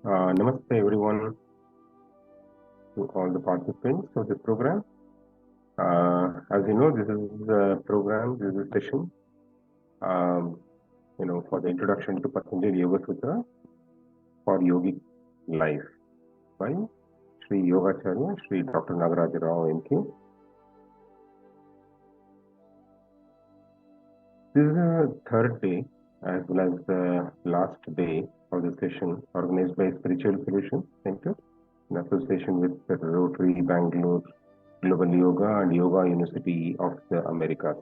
Namaste everyone, to all the participants of this program. As you know, this is a program, this is a session, for the introduction to Patanjali Yoga Sutras for yogic life by Sri Yogacharya Sri Dr. Nagaraja Rao MK. This is the third day as well as the last day of the session organized by Spiritual Solutions Center in association with the Rotary, Bangalore, Global Yoga and Yoga University of the Americas.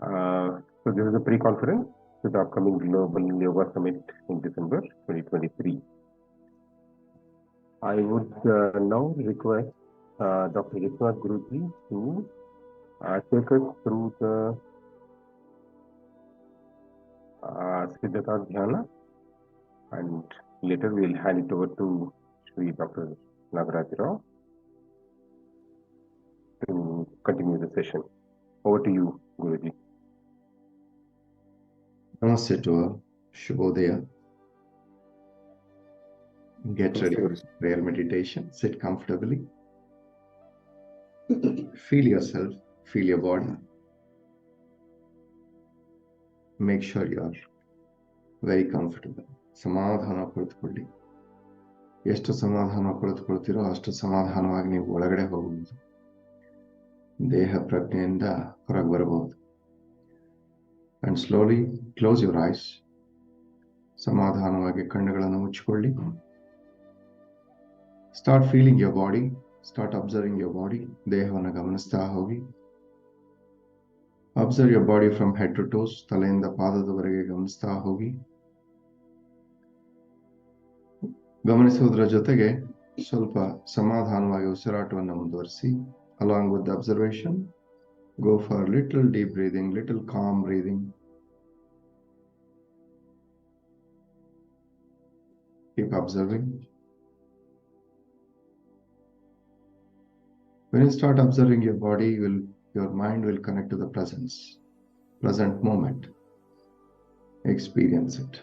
So this is a pre-conference to the upcoming Global Yoga Summit in December 2023. I would now request Dr. Vishwanath Guruji to take us through the Siddhata Dhyana, and later we'll hand it over to Sri Dr. Nagaraja Rao to continue the session. Over to you, Guruji. Namaste to all. Shubhodaya. Get ready for prayer meditation. Sit comfortably. Feel yourself. Feel your body. Make sure you are very comfortable. ಸಮಾಧಾನ ಕುಳಿತುಕೊಳ್ಳಿ. ಎಷ್ಟು ಸಮಾಧಾನ ಕುಳಿತುಕೊಳ್ತೀರೋ ಅಷ್ಟು ಸಮಾಧಾನವಾಗಿ ನೀವು ಒಳಗಡೆ ಹೋಗಬಹುದು. ದೇಹ ಪ್ರಜ್ಞೆಯಿಂದ ಹೊರಗೆ ಬರಬಹುದು. And slowly close your eyes. ಸಮಾಧಾನವಾಗಿ ಕಣ್ಣುಗಳನ್ನು ಮುಚ್ಚಿಕೊಳ್ಳಿ. Start feeling your body. Start observing your body. ದೇಹವನ್ನು ಗಮನಿಸ್ತಾ ಹೋಗಿ. Observe your body from head to toes. ತಲೆಯಿಂದ ಪಾದದವರೆಗೆ ಗಮನಿಸ್ತಾ ಹೋಗಿ. ಗಮನಿಸುವುದರ ಜೊತೆಗೆ ಸ್ವಲ್ಪ ಸಮಾಧಾನವಾಗಿ ಉಸಿರಾಟವನ್ನು ಮುಂದುವರಿಸಿ. Along with the observation, go for little deep breathing, little calm breathing. Keep observing. When you start observing your body, your mind will connect to the present moment. Experience it.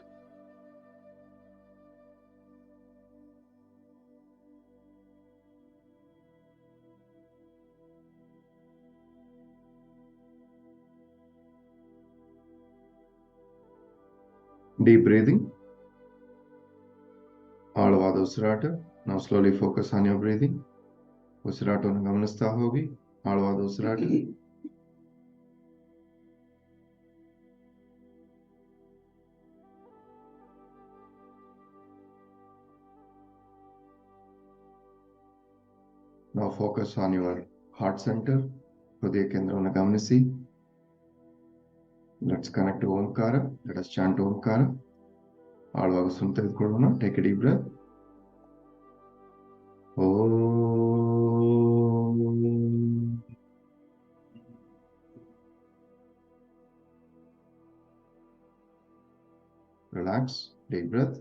Deep breathing. ಆಳವಾದ ಉಸಿರಾಟ. Now slowly focus on your breathing. ಉಸಿರಾಟವನ್ನು ಗಮನಿಸ್ತಾ ಹೋಗಿ. ಆಳವಾದ ಉಸಿರಾಟ. Now focus on your heart center. ಹೃದಯ ಕೇಂದ್ರವನ್ನು ಗಮನಿಸಿ. Let's connect to Omkara. Let us chant Omkara. ಆಳವಾಗಿ ಉಸಿರು ತೆಗೆದುಕೊಳ್ಳೋಣ. Take a deep breath. Relax. Deep breath.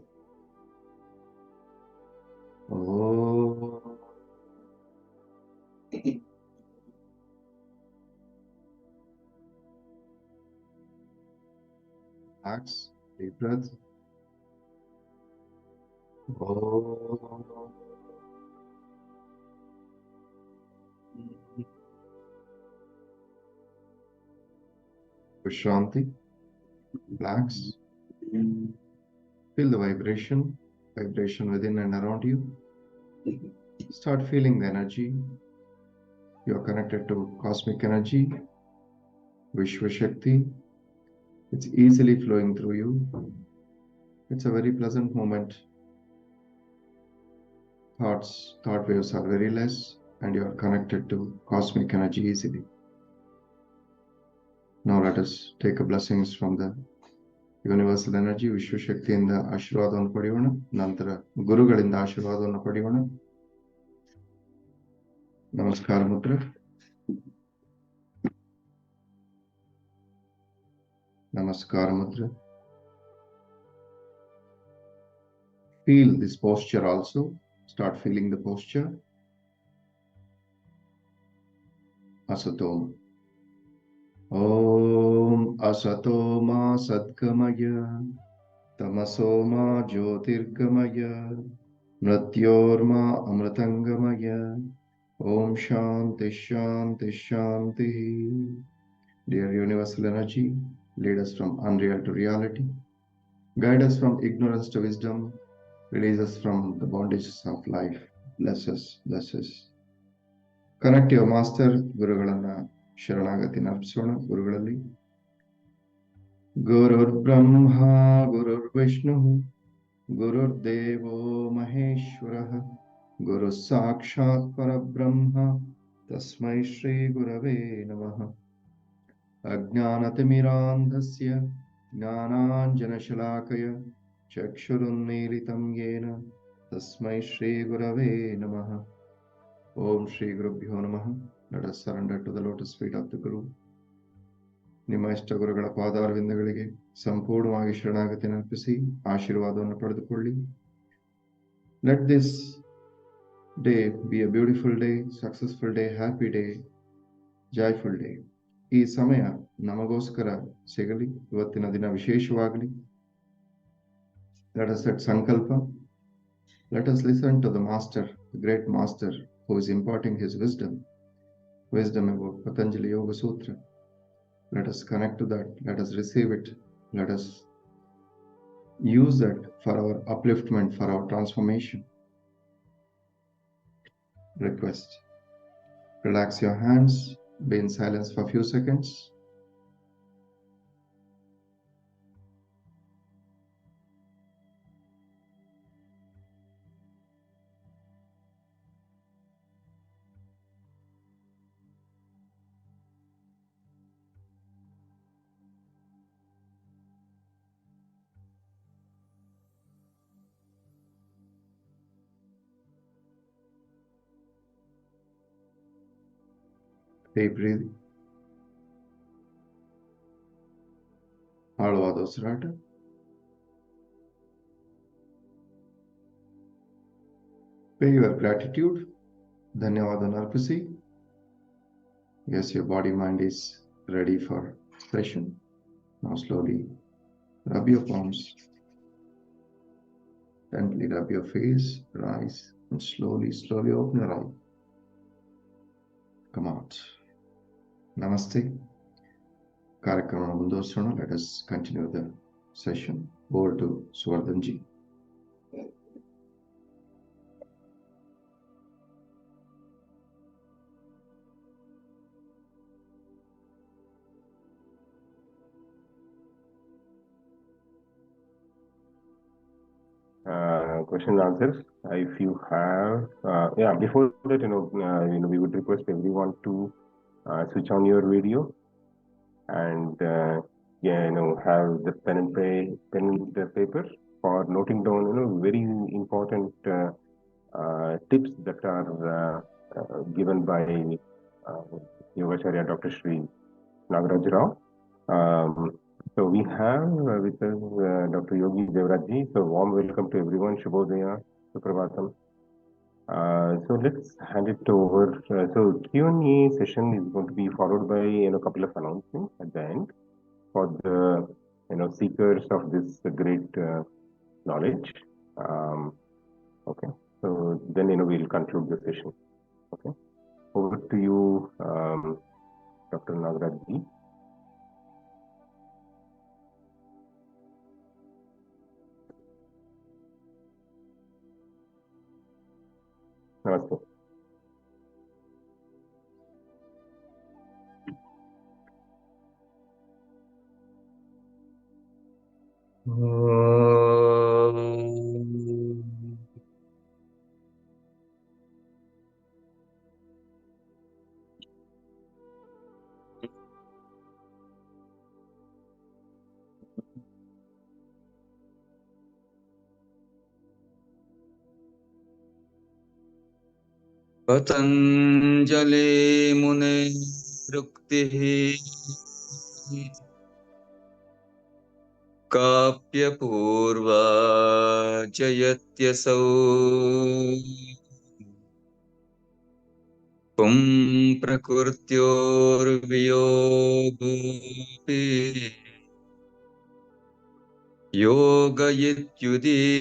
Relax. Deep breath. Shanti. Relax. Feel the vibration within and around you. Start feeling the energy. You are connected to cosmic energy, Vishwa Shakti. It's easily flowing through you. It's a very pleasant moment. Thought waves are very less, and you are connected to cosmic energy easily. Now let us take a blessings from the universal energy. Vishwa Shaktiಯಿಂದ ಆಶೀರ್ವಾದವನ್ನು ಪಡೆಯೋಣ. ನಂತರ ಗುರುಗಳಿಂದ ಆಶೀರ್ವಾದವನ್ನು ಪಡೆಯೋಣ. ನಮಸ್ಕಾರ ಮುದ್ರೆ. ನಮಸ್ಕಾರ ಮುದ್ರೆ. Feel this posture also. Start feeling the posture. Asatom. Om Asato Ma Sadgamaya तमसोमा ज्योतिर्गमय मृत्योर्मा अमृतंगमय Om Shanti Shanti Shanti. Dear Universal Energy, lead us from unreal to reality, guide us from ignorance to wisdom, release us from the bondages of life. Bless us, bless us. Connect your master, ಗುರುಗಳನ್ನ ಶರಣಾಗತಿ ಅರ್ಪಿಸೋಣ. ಗುರುಗಳಲ್ಲಿ ಗುರುರ್ ಬ್ರಹ್ಮ ಗುರುರ್ ವಿಷ್ಣು ಗುರುರ್ ದೇವೋ ಮಹೇಶ್ವರಃ ಗುರು ಸಾಕ್ಷಾತ್ ಪರಬ್ರಹ್ಮ ತಸ್ಮೈ ಶ್ರೀ ಗುರವೇ ನಮಃ. ಅಜ್ಞಾನತಿಮಿರಾಂಧಸ್ಯ ಜ್ಞಾನಾಂಜನಶಲಾಕಯ ಚಕ್ಷುರುನ್ಮೀಲಿತಂ ಯೇನ ತಸ್ಮೈ ಶ್ರೀ ಗುರವೇ ನಮಃ. ಓಂ ಶ್ರೀ ಗುರುಭ್ಯೋ ನಮಃ. Let us surrender to the lotus feet of the Guru. ನಿಮ್ಮ ಇಷ್ಟ ಗುರುಗಳ ಪಾದಾರವಿಂದಗಳಿಗೆ ಸಂಪೂರ್ಣವಾಗಿ ಶರಣಾಗತಿ ಅರ್ಪಿಸಿ ಆಶೀರ್ವಾದವನ್ನು ಪಡೆದುಕೊಳ್ಳಿ. Let this day be a beautiful day, successful day, happy day, joyful day. ಈ ಸಮಯ ನಮಗೋಸ್ಕರ ಸಿಗಲಿ. ಇವತ್ತಿನ ದಿನ ವಿಶೇಷವಾಗಲಿ. Let us set ಸಂಕಲ್ಪ. Let us listen to the master, the great master who is imparting his wisdom about Patanjali Yoga Sutras. Let us connect to that. Let us receive it. Let us use that for our upliftment, for our transformation. Request. Relax your hands. Be in silence for a few seconds. Deep breathing. ಆಳವಾದ ಉಸಿರಾಟ. Pay your gratitude. ಧನ್ಯವಾದ ಅರ್ಪಿಸಿ. Yes, your body mind is ready for session. Now slowly rub your palms. Gently rub your face, rise, and slowly open your eye. Come out. Namaste. ಕಾರ್ಯಕ್ರಮ ಮುಂದುವರಿಸೋಣ. Let us continue the session. Over to Swardhanji. Question and answers. If you have, before that, we would request everyone to switch on your video and have the pen and paper for noting down, very important tips that are given by Yogacharya Dr. Sri Nagaraja Rao. So we have with us Dr. Yogi Devrajji. So warm welcome to everyone. Shubhodaya, Suprabhatam. So let's hand it over. So Q&A session is going to be followed by a couple of announcements at the end for the seekers of this great knowledge. Okay. So then we'll conclude the session. Okay. Over to you, Dr. Nagarajji. Namaste. Patanjali Mune Ruktihi Kapya Purva Jayatyasau Pum Prakurtyor Viyogupi Yoga ityudiyate.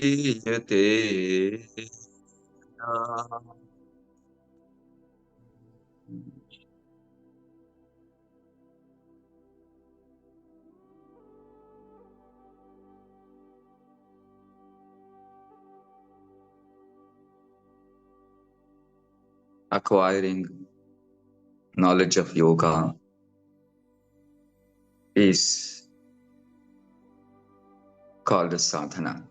Acquiring knowledge of yoga is called a sadhana.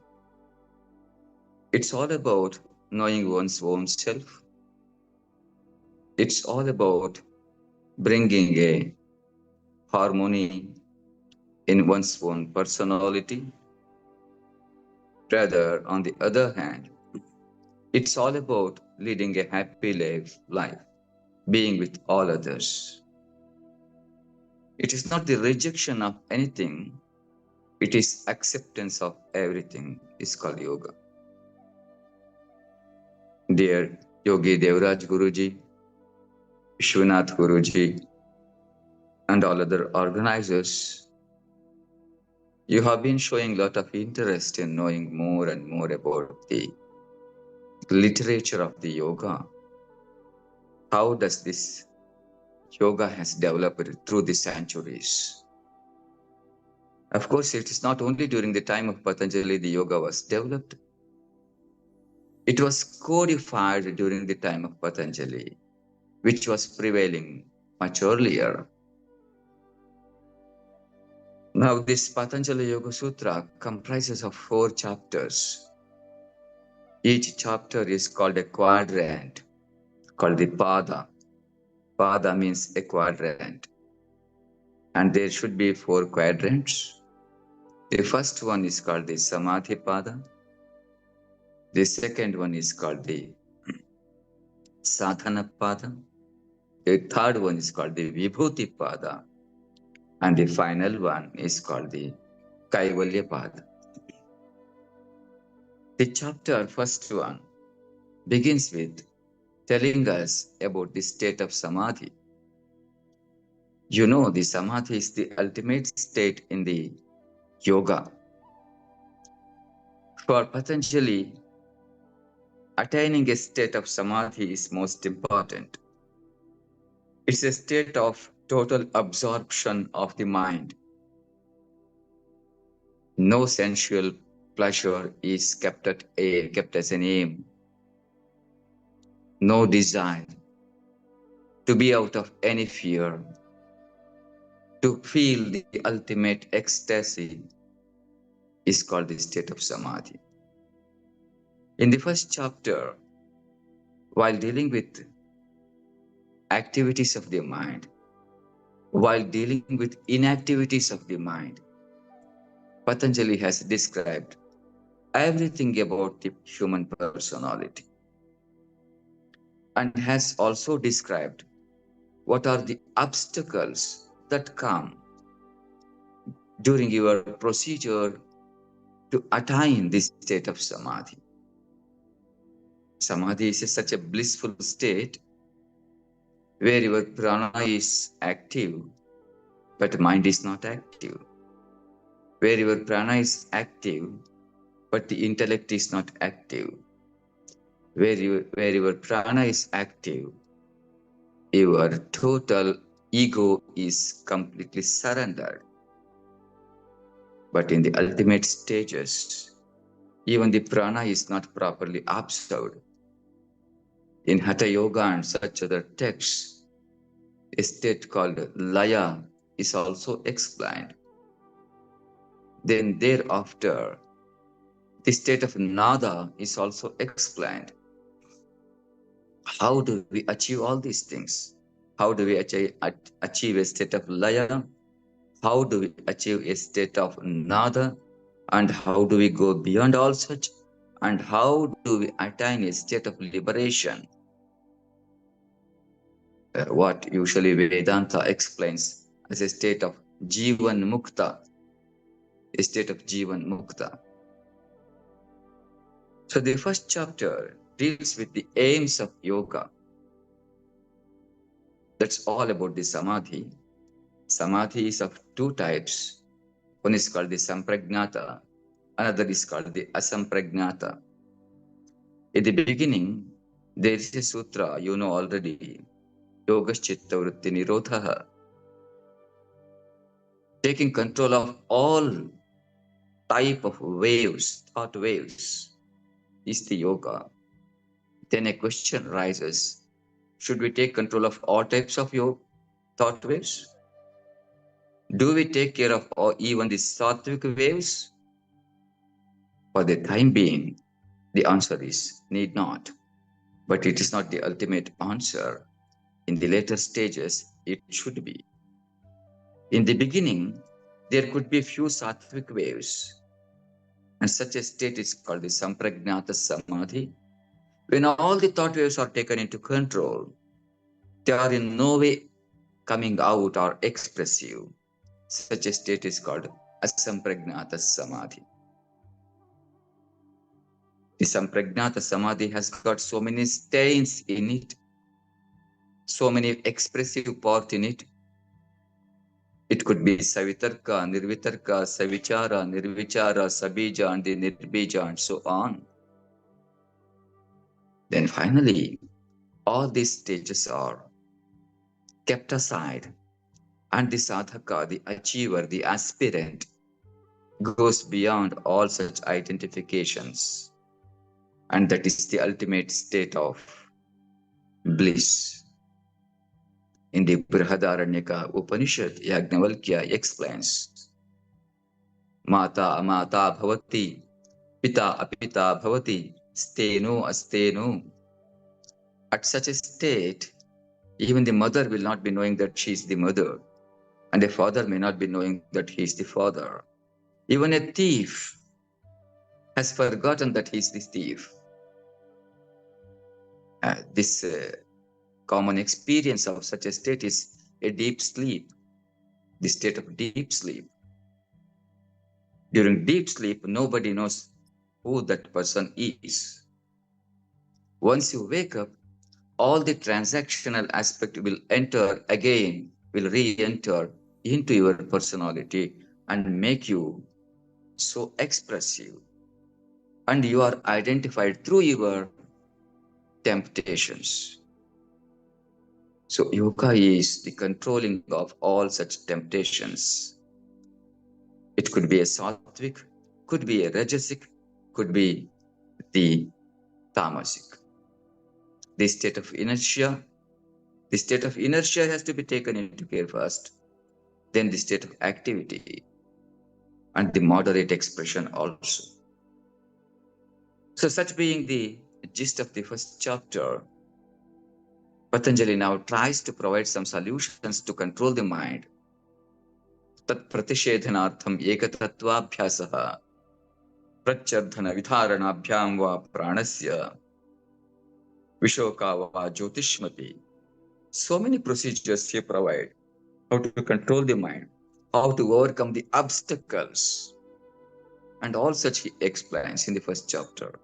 It's all about knowing one's own self. It's all about bringing a harmony in one's own personality. Rather, on the other hand, it's all about leading a happy life, being with all others. It is not the rejection of anything, it is acceptance of everything is called yoga. Dear Yogi Devraj Guruji, Vishwanath Guruji, and all other organizers, you have been showing a lot of interest in knowing more and more about the literature of the yoga. How does this yoga has developed through the centuries? Of course, it is not only during the time of Patanjali the yoga was developed. It was codified during the time of Patanjali, which was prevailing much earlier. Now, this Patanjali Yoga Sutra comprises of 4 chapters. Each chapter is called a quadrant, called the Pada. Pada means a quadrant. And there should be 4 quadrants. The first one is called the Samadhi Pada. The second one is called the Sadhana Pada. The third one is called the Vibhuti Pada. And the final one is called the Kaivalya Pada. The chapter first one begins with telling us about the state of Samadhi. You know, the Samadhi is the ultimate state in the yoga. For Patanjali, attaining a state of Samadhi is most important. It's a state of total absorption of the mind. No sensual pleasure is kept as an aim. No desire to be out of any fear, to feel the ultimate ecstasy is called the state of Samadhi. In the first chapter, while dealing with activities of the mind, while dealing with inactivities of the mind, Patanjali has described everything about the human personality and has also described what are the obstacles that come during your procedure to attain this state of Samadhi. Samadhi is such a blissful state where your prana is active, but mind is not active. Where your prana is active, but the intellect is not active. Where your prana is active, your total ego is completely surrendered. But in the ultimate stages, even the prana is not properly observed. In Hatha Yoga and such other texts, a state called Laya is also explained. Then thereafter, the state of Nada is also explained. How do we achieve all these things? How do we achieve a state of Laya? How do we achieve a state of Nada? And how do we go beyond all such? And how do we attain a state of liberation? What usually Vedanta explains as a state of Jivan Mukta, a state of Jivan Mukta. So the first chapter deals with the aims of yoga. That's all about the Samadhi. Samadhi is of 2 types. One is called the Sampragnata Another is called the asampragnata. In the beginning, there is a sutra you know already, Yogaschitta vritti nirodhaha. Taking control of all type of waves, thought waves, is the yoga. Then a question rises, should we take control of all types of thought waves? Do we take care of even the sattvic waves? For the time being, the answer is need not. But it is not the ultimate answer. In the later stages, it should be. In the beginning, there could be few sattvic waves, and such a state is called the sampragnata samadhi. When all the thought waves are taken into control, they are in no way coming out or expressive. Such a state is called asampragnata samadhi. The sampragnata samadhi has got so many stains in it, so many expressive parts in it. It could be savitarka, nirvitarka, savichara, nirvichara, sabija, and the nirbija, and so on. Then finally, all these stages are kept aside, and the sadhaka, the achiever, the aspirant, goes beyond all such identifications. And that is the ultimate state of bliss. In the Brihadaranyaka Upanishad, Yajnavalkya explains, Mata amata bhavati, pita apita bhavati, steno asteno. At such a state, even the mother will not be knowing that she is the mother, and the father may not be knowing that he is the father. Even a thief has forgotten that he is the thief. This common experience of such a state is a deep sleep, the state of deep sleep. During deep sleep, nobody knows who that person is. Once you wake up, all the transactional aspect will re-enter into your personality and make you so expressive. And you are identified through your temptations. So yoga is the controlling of all such temptations. It could be a sattvic, could be a rajasic, could be the tamasic. The state of inertia has to be taken into care first, then the state of activity, and the moderate expression also. So such being the gist of the first chapter, Patanjali now tries to provide some solutions to control the mind. Tat pratishedhanartham ekatatvabhyasaha pratyardhana vidharanabhyam va pranasya vishoka va jyotishmati. So many procedures he provides, how to control the mind, how to overcome the obstacles, and all such he explains in the first chapter.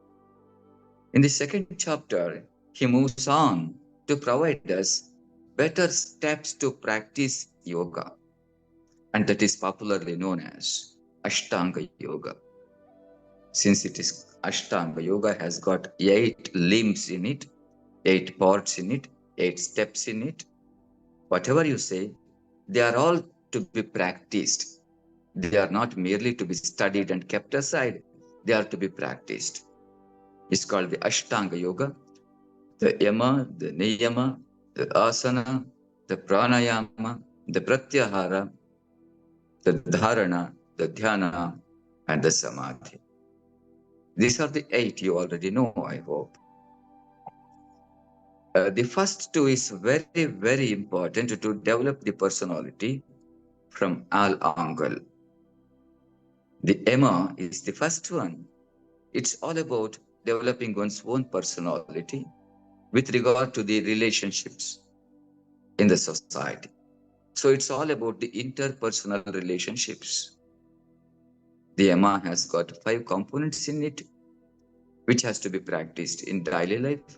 In the second chapter, he moves on to provide us better steps to practice yoga, and that is popularly known as Ashtanga Yoga. Since it is Ashtanga Yoga has got 8 limbs in it, 8 parts in it, 8 steps in it. Whatever you say, they are all to be practiced. They are not merely to be studied and kept aside. They are to be practiced. It's called the Ashtanga Yoga. The yama, the niyama, the asana, the pranayama, the pratyahara, the dharana, the dhyana, and the samadhi. These are the 8 you already know, I hope. The first 2 is very, very important to develop the personality from all angles. The yama is the first one. It's all about developing one's own personality with regard to the relationships in the society. So it's all about the interpersonal relationships. The yama has got 5 components in it, which has to be practiced in daily life.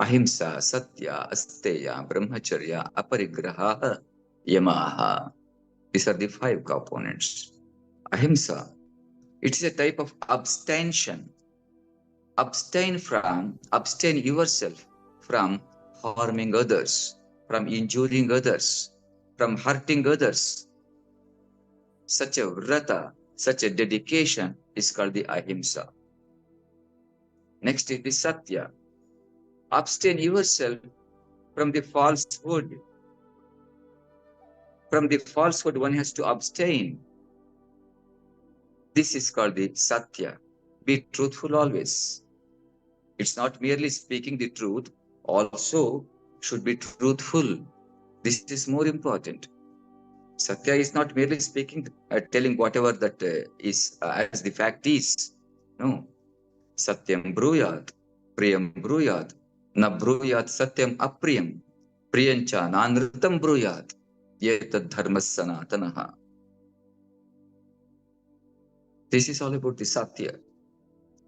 Ahimsa, Satya, Asteya, Brahmacharya, Aparigraha, Yamaha. These are the 5 components. Ahimsa, It's a type of abstention. Abstain yourself from harming others, from injuring others, from hurting others. Such a vrata, such a dedication is called the ahimsa. Next is the satya. Abstain yourself from the falsehood. From the falsehood, one has to abstain. This is called the satya. Be truthful always. It's not merely speaking the truth, also should be truthful. This is more important. Satya is not merely speaking, telling whatever that is as the fact is. No. Satyam bruyat, priyam bruyat, na bruyat satyam apriyam, priyancha nanritam bruyat, yetad dharmas sanatanaha. This is all about the Satya.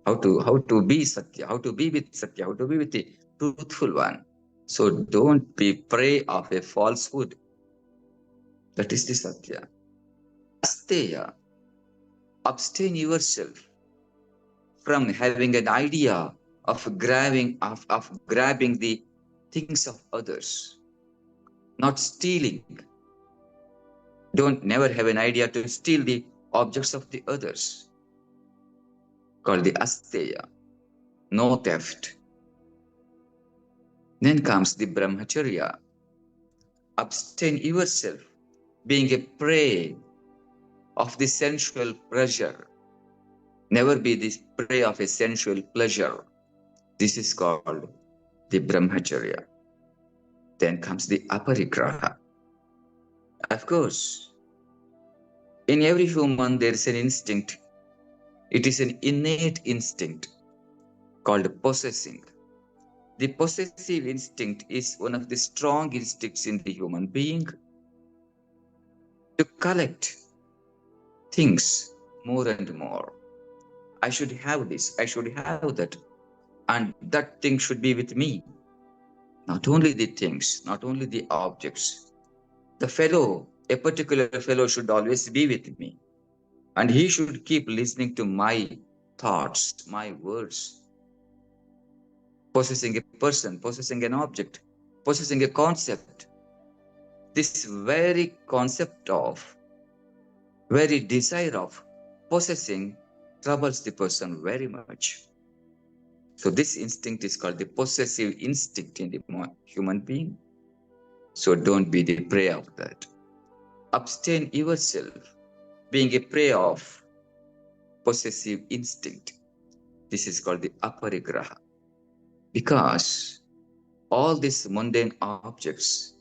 How to be Satya, how to be with Satya, how to be with the truthful one. So don't be prey of a falsehood. That is the Satya. Asteya. Abstain yourself from having an idea of grabbing the things of others. Not stealing. Don't never have an idea to steal the objects of the others. Called the Asteya. No theft. Then comes the Brahmacharya. Abstain yourself, being a prey of the sensual pleasure. Never be the prey of a sensual pleasure. This is called the Brahmacharya. Then comes the Aparigraha. Of course, in every human there is an instinct. It is an innate instinct called possessing. The possessive instinct is one of the strong instincts in the human being to collect things more and more. I should have this, I should have that, and that thing should be with me. Not only the things, not only the objects. The fellow, a particular fellow should always be with me. And he should keep listening to my thoughts, my words. Possessing a person, possessing an object, possessing a concept. This very concept of, very desire of possessing troubles the person very much. So this instinct is called the possessive instinct in the human being. So don't be the prey of that. Abstain yourself, being a prey of possessive instinct. This is called the aparigraha. Because all these mundane objects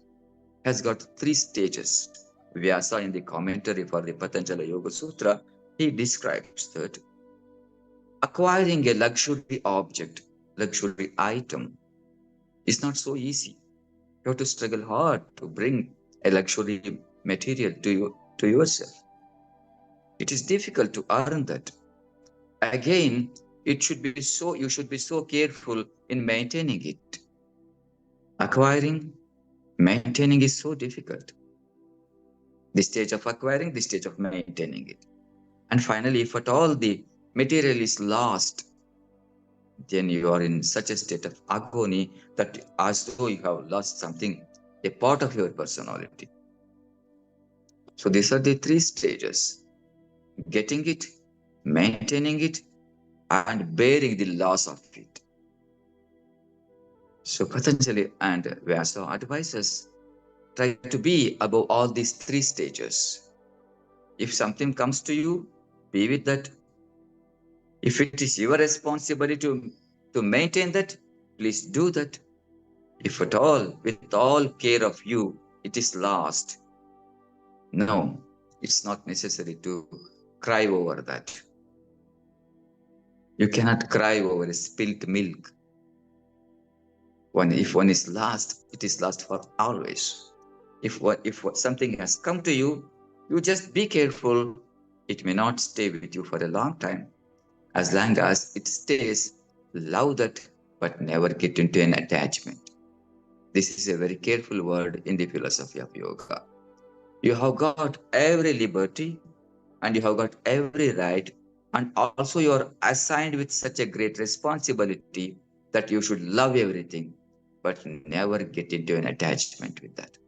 has got 3 stages. Vyasa in the commentary for the Patanjali Yoga Sutra, he describes that acquiring a luxury object, luxury item is not so easy. You have to struggle hard to bring a luxury material to yourself. It is difficult to earn that. Again, you should be so careful in maintaining it. Acquiring, maintaining is so difficult. The stage of acquiring, the stage of maintaining it. And finally, if at all the material is lost, then you are in such a state of agony that as though you have lost something, a part of your personality. So these are the 3 stages: getting it, maintaining it, and bearing the loss of it. So Patanjali and Vyasa advises, try to be above all these 3 stages. If something comes to you, be with that. If it is your responsibility to maintain that, please do that. If at all, with all care of you, it is lost, no, it's not necessary to cry over that. You cannot cry over a spilt milk. If one is lost, it is lost for always. If something has come to you, you just be careful. It may not stay with you for a long time. As long as it stays, love that, but never get into an attachment. This is a very careful word in the philosophy of yoga. You have got every liberty and you have got every right And also you are assigned with such a great responsibility that you should love everything, but never get into an attachment with that.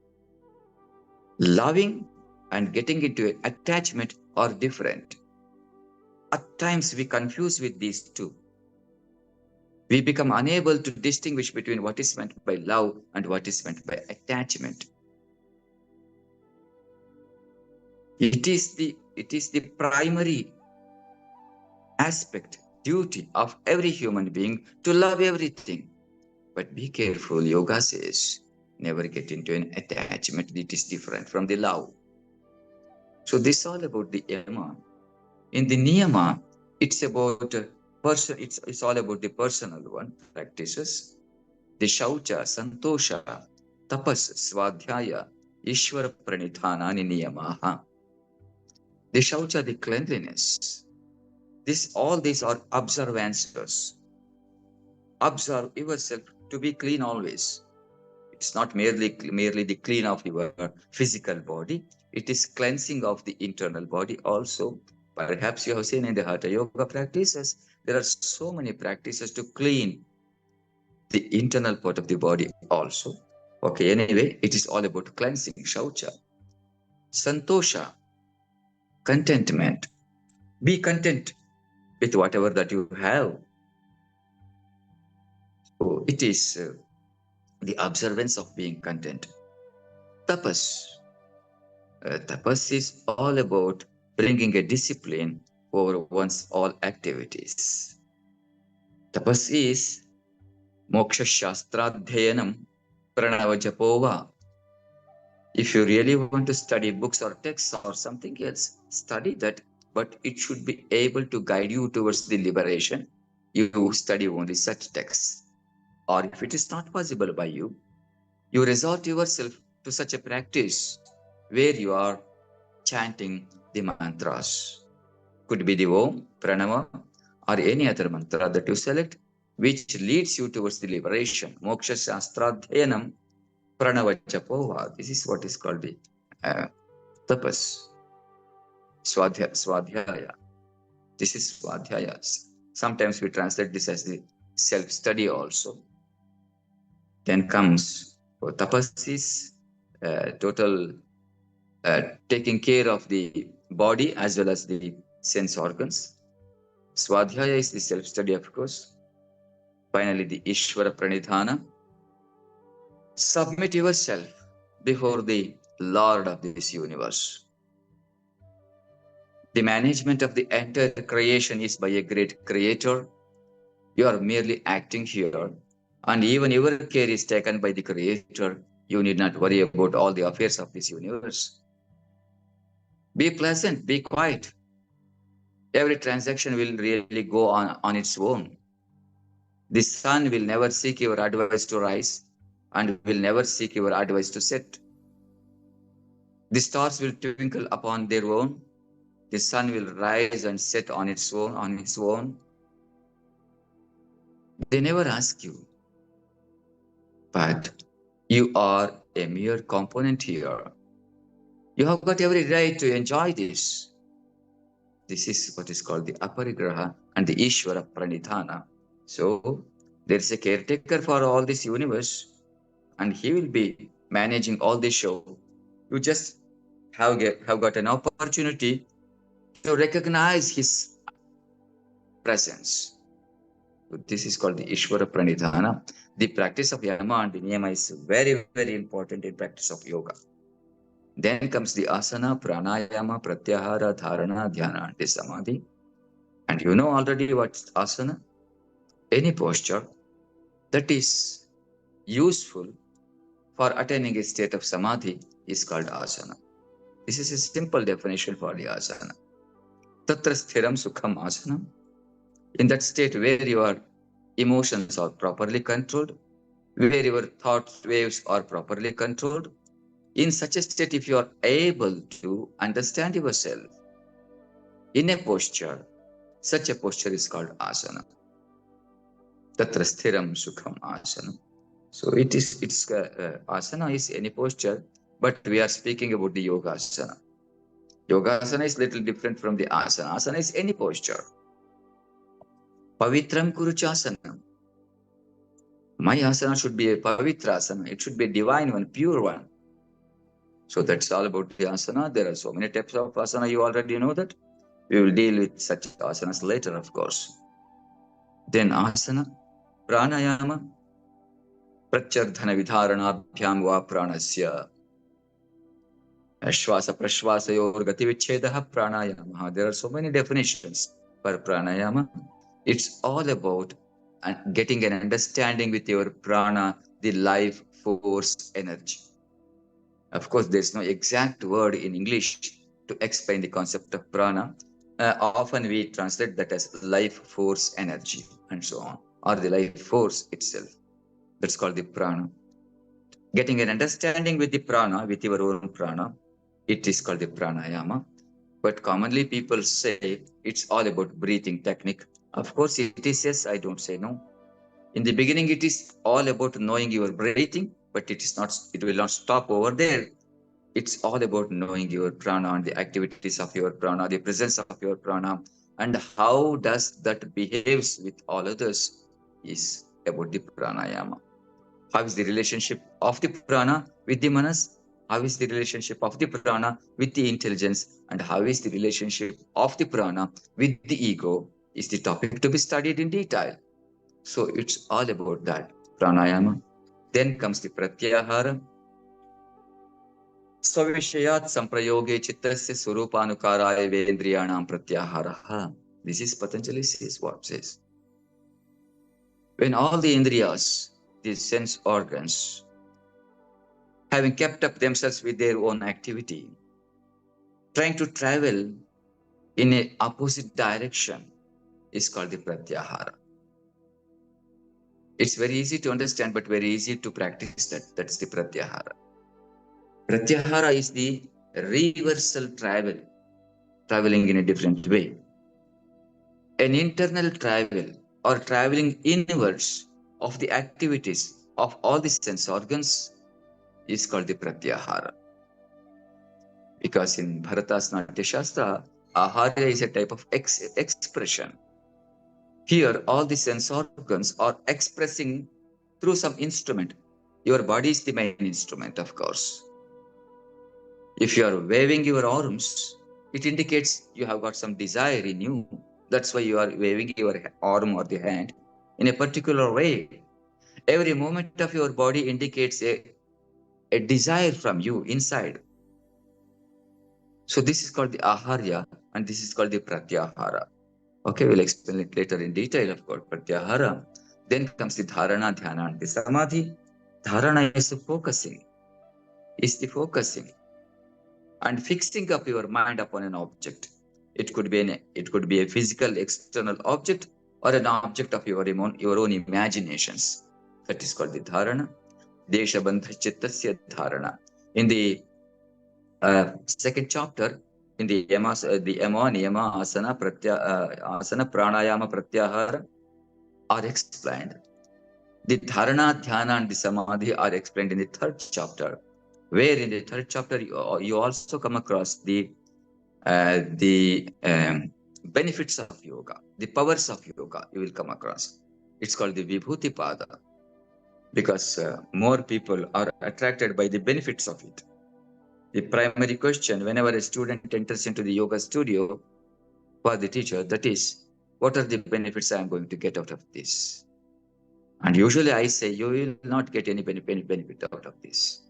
Loving and getting into an attachment are different. At times we confuse with these two. We become unable to distinguish between what is meant by love and what is meant by attachment. It is the primary aspect, duty of every human being to love everything. But be careful, yoga says, never get into an attachment that is different from the love. So this is all about the yama. In the niyama, it's about it's all about the personal one practices. The shaucha, santosha, tapas, swadhyaya, ishvara pranithanani niyamaha. The shaucha, the cleanliness. All these are observances. Observe yourself to be clean always. It's not merely the clean of your physical body. It is cleansing of the internal body also. Perhaps you have seen in the Hatha Yoga practices, there are so many practices to clean the internal part of the body also. Okay, anyway, it is all about cleansing, shaucha. Santosha, contentment. Be content with whatever that you have. So it is the observance of being content. Tapas. Tapas is all about bringing a discipline over one's all activities. Tapas is moksha shastradhyayanam pranava japova. If you really want to study books or texts or something else, study that, but it should be able to guide you towards the liberation. You study only such texts. Or if it is not possible by you, you resort yourself to such a practice where you are chanting the mantras. Could be the Om, Pranava, or any other mantra that you select, which leads you towards the liberation. Moksha Shastradhyanam Pranava Japova. This is what is called the tapas. Swadhyaya. This is Swadhyaya. Sometimes we translate this as the self-study also. Then comes tapas is total taking care of the body as well as the sense organs. Swadhyaya is the self-study, of course. Finally, the Ishvara Pranidhana. Submit yourself before the Lord of this universe. The management of the entire creation is by a great creator. You are merely acting here. And even your care is taken by the creator. You need not worry about all the affairs of this universe. Be pleasant, be quiet. Every transaction will really go on its own. The sun will never seek your advice to rise and will never seek your advice to set. The stars will twinkle upon their own. The sun will rise and set on its own. They never ask you. But you are a mere component here. You have got every right to enjoy this. This is what is called the aparigraha and the Ishvara Pranidhana. So there is a caretaker for all this universe, and he will be managing all this show. You just have got an opportunity to recognize his presence. So this is called the Ishvara Pranidhana. The practice of yama and niyama is very, very important in practice of yoga. Then comes the asana, pranayama, pratyahara, dharana, dhyana, and the samadhi. And you know already what's asana? Any posture that is useful for attaining a state of samadhi is called asana. This is a simple definition for the asana. Tatra sthiram sukham asana. In that state where your emotions are properly controlled, where your thought waves are properly controlled, in such a state, if you are able to understand yourself in a posture, such a posture is called asana. Tatra sthiram sukham asana. So it's asana is any posture, but we are speaking about the yoga asana. Yogasana is little different from the asana. Asana is any posture. Pavitram kuruchasana. My asana should be a pavitra asana. It should be a divine one, pure one. So that's all about the asana. There are so many types of asana. You already know that. We will deal with such asanas later, of course. Then asana, pranayama, pratyardhana vidharanabhyam va pranasya. Ashwasa prashvasayor gati vichedaha pranayama. There are so many definitions for pranayama. It's all about getting an understanding with your prana, the life force energy. Of course, there's no exact word in English to explain the concept of prana. Often we translate that as life force energy and so on, or the life force itself. That's called the prana. Getting an understanding with the prana, with your own prana, it is called the pranayama. But commonly people say it's all about breathing technique. Of course it is, yes, I don't say no. In the beginning, it is all about knowing your breathing, but it is not. It will not stop over there. It's all about knowing your prana and the activities of your prana, the presence of your prana, and how does that behaves with all others is about the pranayama. How is the relationship of the prana with the manas? How is the relationship of the prana with the intelligence? And how is the relationship of the prana with the ego is the topic to be studied in detail. So it's all about that, pranayama. Then comes the pratyahara. Svavishayat samprayoge chittasya swarupanukaraya vendriyanam pratyahara. This is Patanjali says what says. When all the indriyas, the sense organs, having kept up themselves with their own activity, trying to travel in an opposite direction is called the pratyahara. It's very easy to understand, but very easy to practice that. That's the pratyahara. Pratyahara is the reversal travel, traveling in a different way. An internal travel or traveling inwards of the activities of all the sense organs is called the pratyahara. Because in Bharata's Natya Shastra, ahara is a type of expression. Here, all the sense organs are expressing through some instrument. Your body is the main instrument, of course. If you are waving your arms, it indicates you have got some desire in you. That's why you are waving your arm or the hand in a particular way. Every movement of your body indicates a desire from you inside. So this is called the aharya and this is called the pratyahara. Okay, we'll explain it later in detail, of course, pratyahara. Then comes the dharana, dhyana, and the samadhi. Dharana is the focusing, and fixing up your mind upon an object. It could be a physical external object or an object of your own imaginations. That is called the dharana. Desha bandha chittasya dharana. In the second chapter, in the yama, niyama, asana, asana, pranayama, pratyahara are explained. The dharana, dhyana, and the samadhi are explained in the third chapter. Where in the third chapter you also come across the benefits of yoga, the powers of yoga you will come across. It's called the Vibhuti Pada, because more people are attracted by the benefits of it. The primary question whenever a student enters into the yoga studio for the teacher, that is, what are the benefits I am going to get out of this? And usually I say, you will not get any benefit out of this.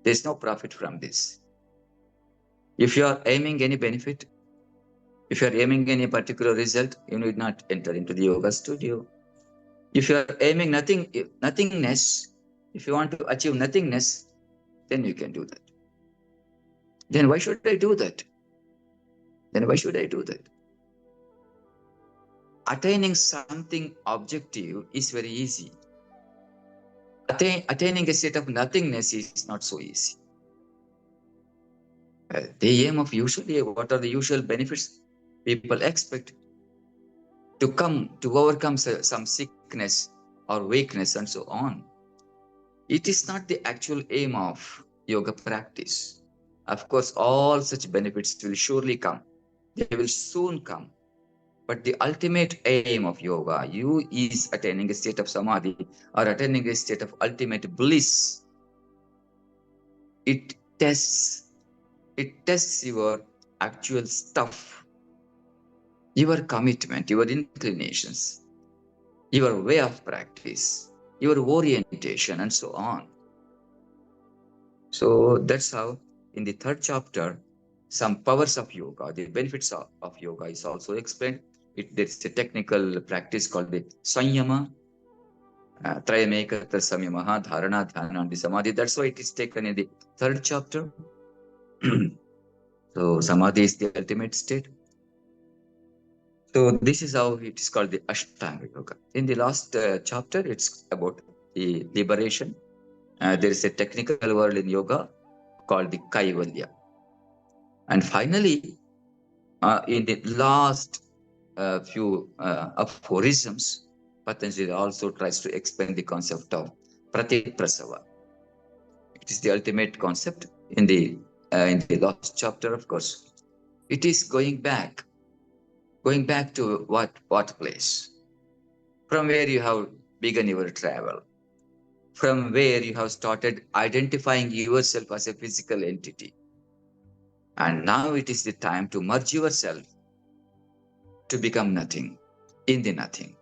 There's no profit from this. If you are aiming any benefit, if you are aiming any particular result, you need not enter into the yoga studio. If you are aiming nothingness, if you want to achieve nothingness, then you can do that. Then why should I do that? Attaining something objective is very easy. Attaining a state of nothingness is not so easy. The aim of usually, what are the usual benefits people expect? To overcome some sickness or weakness and so on. It is not the actual aim of yoga practice. Of course, all such benefits will surely come. They will soon come. But the ultimate aim of yoga, you is attaining a state of samadhi or attaining a state of ultimate bliss. It tests your actual stuff, your commitment, your inclinations, your way of practice, your orientation, and so on. So that's how in the third chapter, some powers of yoga, the benefits of yoga is also explained. There's a technical practice called the sanyama, trayamekatra samyamaha, dharana, dhyana, and the samadhi. That's why it is taken in the third chapter. So samadhi is the ultimate state. So this is how it is called the Ashtanga Yoga. In the last chapter, it's about the liberation. There is a technical word in yoga called the Kaivalya. And finally, in the last few aphorisms, Patanjali also tries to explain the concept of Pratiprasava. It is the ultimate concept in the last chapter, of course. It is going back to what place? From where you have begun your travel, from where you have started identifying yourself as a physical entity. And now it is the time to merge yourself to become nothing, in the nothing.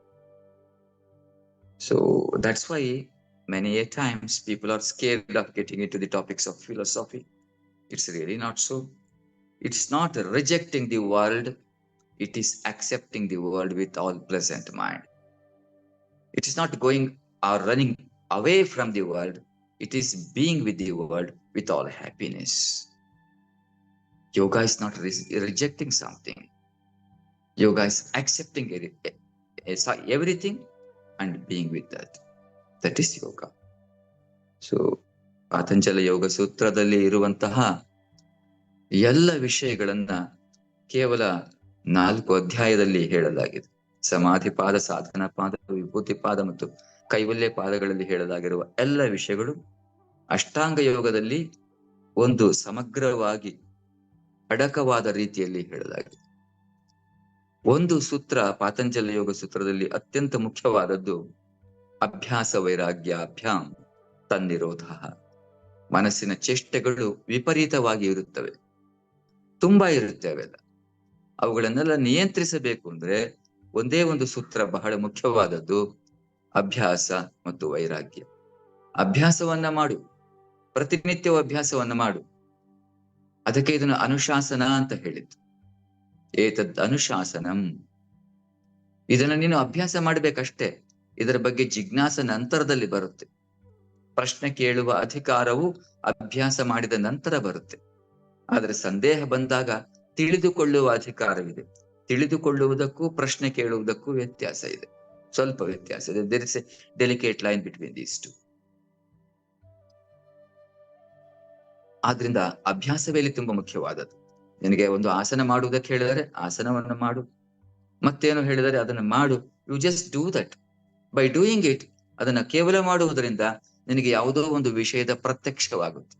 So that's why many a times people are scared of getting into the topics of philosophy. It's really not so. It's not rejecting the world. It is accepting the world with all pleasant mind. It is not going or running away from the world. It is being with the world with all happiness. Yoga is not rejecting something. Yoga is accepting everything and being with that. That is yoga. So, Patanjali Yoga Sutradalli ಇರುವಂತಹ ಎಲ್ಲ ವಿಷಯಗಳನ್ನ ಕೇವಲ 4 ಅಧ್ಯಾಯದಲ್ಲಿ ಹೇಳಲಾಗಿದೆ. ಸಮಾಧಿ ಪಾದ, ಸಾಧನಾ ಪಾದ, ವಿಭೂತಿ ಪಾದ ಮತ್ತು ಕೈವಲ್ಯ ಪಾದಗಳಲ್ಲಿ ಹೇಳಲಾಗಿರುವ ಎಲ್ಲ ವಿಷಯಗಳು ಅಷ್ಟಾಂಗ ಯೋಗದಲ್ಲಿ ಒಂದು ಸಮಗ್ರವಾಗಿ ಅಡಕವಾದ ರೀತಿಯಲ್ಲಿ ಹೇಳಲಾಗಿದೆ. ಒಂದು ಸೂತ್ರ, ಪಾತಂಜಲಿ ಯೋಗ ಸೂತ್ರದಲ್ಲಿ ಅತ್ಯಂತ ಮುಖ್ಯವಾದದ್ದು ಅಭ್ಯಾಸ ವೈರಾಗ್ಯಾಭ್ಯಾಂ ತನ್ನಿರೋಧ. ಮನಸ್ಸಿನ ಚೇಷ್ಟೆಗಳು ವಿಪರೀತವಾಗಿ ಇರುತ್ತವೆ, ತುಂಬಾ ಇರುತ್ತೆ ಅವೆಲ್ಲ. ಅವುಗಳನ್ನೆಲ್ಲ ನಿಯಂತ್ರಿಸಬೇಕು ಅಂದ್ರೆ ಒಂದೇ ಒಂದು ಸೂತ್ರ ಬಹಳ ಮುಖ್ಯವಾದದ್ದು, ಅಭ್ಯಾಸ ಮತ್ತು ವೈರಾಗ್ಯ. ಅಭ್ಯಾಸವನ್ನ ಮಾಡು, ಪ್ರತಿನಿತ್ಯವೂ ಅಭ್ಯಾಸವನ್ನ ಮಾಡು. ಅದಕ್ಕೆ ಇದನ್ನು ಅನುಶಾಸನ ಅಂತ ಹೇಳಿದ್ದು. ಏತದ್ ಅನುಶಾಸನಂ. ಇದನ್ನ ನೀನು ಅಭ್ಯಾಸ ಮಾಡ್ಬೇಕಷ್ಟೇ. ಇದರ ಬಗ್ಗೆ ಜಿಜ್ಞಾಸ ನಂತರದಲ್ಲಿ ಬರುತ್ತೆ. ಪ್ರಶ್ನೆ ಕೇಳುವ ಅಧಿಕಾರವು ಅಭ್ಯಾಸ ಮಾಡಿದ ನಂತರ ಬರುತ್ತೆ. ಆದ್ರೆ ಸಂದೇಹ ಬಂದಾಗ ತಿಳಿದುಕೊಳ್ಳುವ ಅಧಿಕಾರವಿದೆ. ತಿಳಿದುಕೊಳ್ಳುವುದಕ್ಕೂ ಪ್ರಶ್ನೆ ಕೇಳುವುದಕ್ಕೂ ವ್ಯತ್ಯಾಸ ಇದೆ, ಸ್ವಲ್ಪ ವ್ಯತ್ಯಾಸ ಇದೆ. There is a delicate line between these two. ಆದ್ರಿಂದ ಅಭ್ಯಾಸವೇ ಇಲ್ಲಿ ತುಂಬಾ ಮುಖ್ಯವಾದದ್ದು. ನಿನಗೆ ಒಂದು ಆಸನ ಮಾಡುವುದಕ್ಕೆ ಹೇಳಿದರೆ ಆಸನವನ್ನ ಮಾಡು, ಮತ್ತೇನು ಹೇಳಿದರೆ ಅದನ್ನ ಮಾಡು. You just do that. By doing it, ಅದನ್ನ ಕೇವಲ ಮಾಡುವುದರಿಂದ ನಿನಗೆ ಯಾವುದೋ ಒಂದು ವಿಷಯದ ಪ್ರತ್ಯಕ್ಷವಾಗುತ್ತೆ.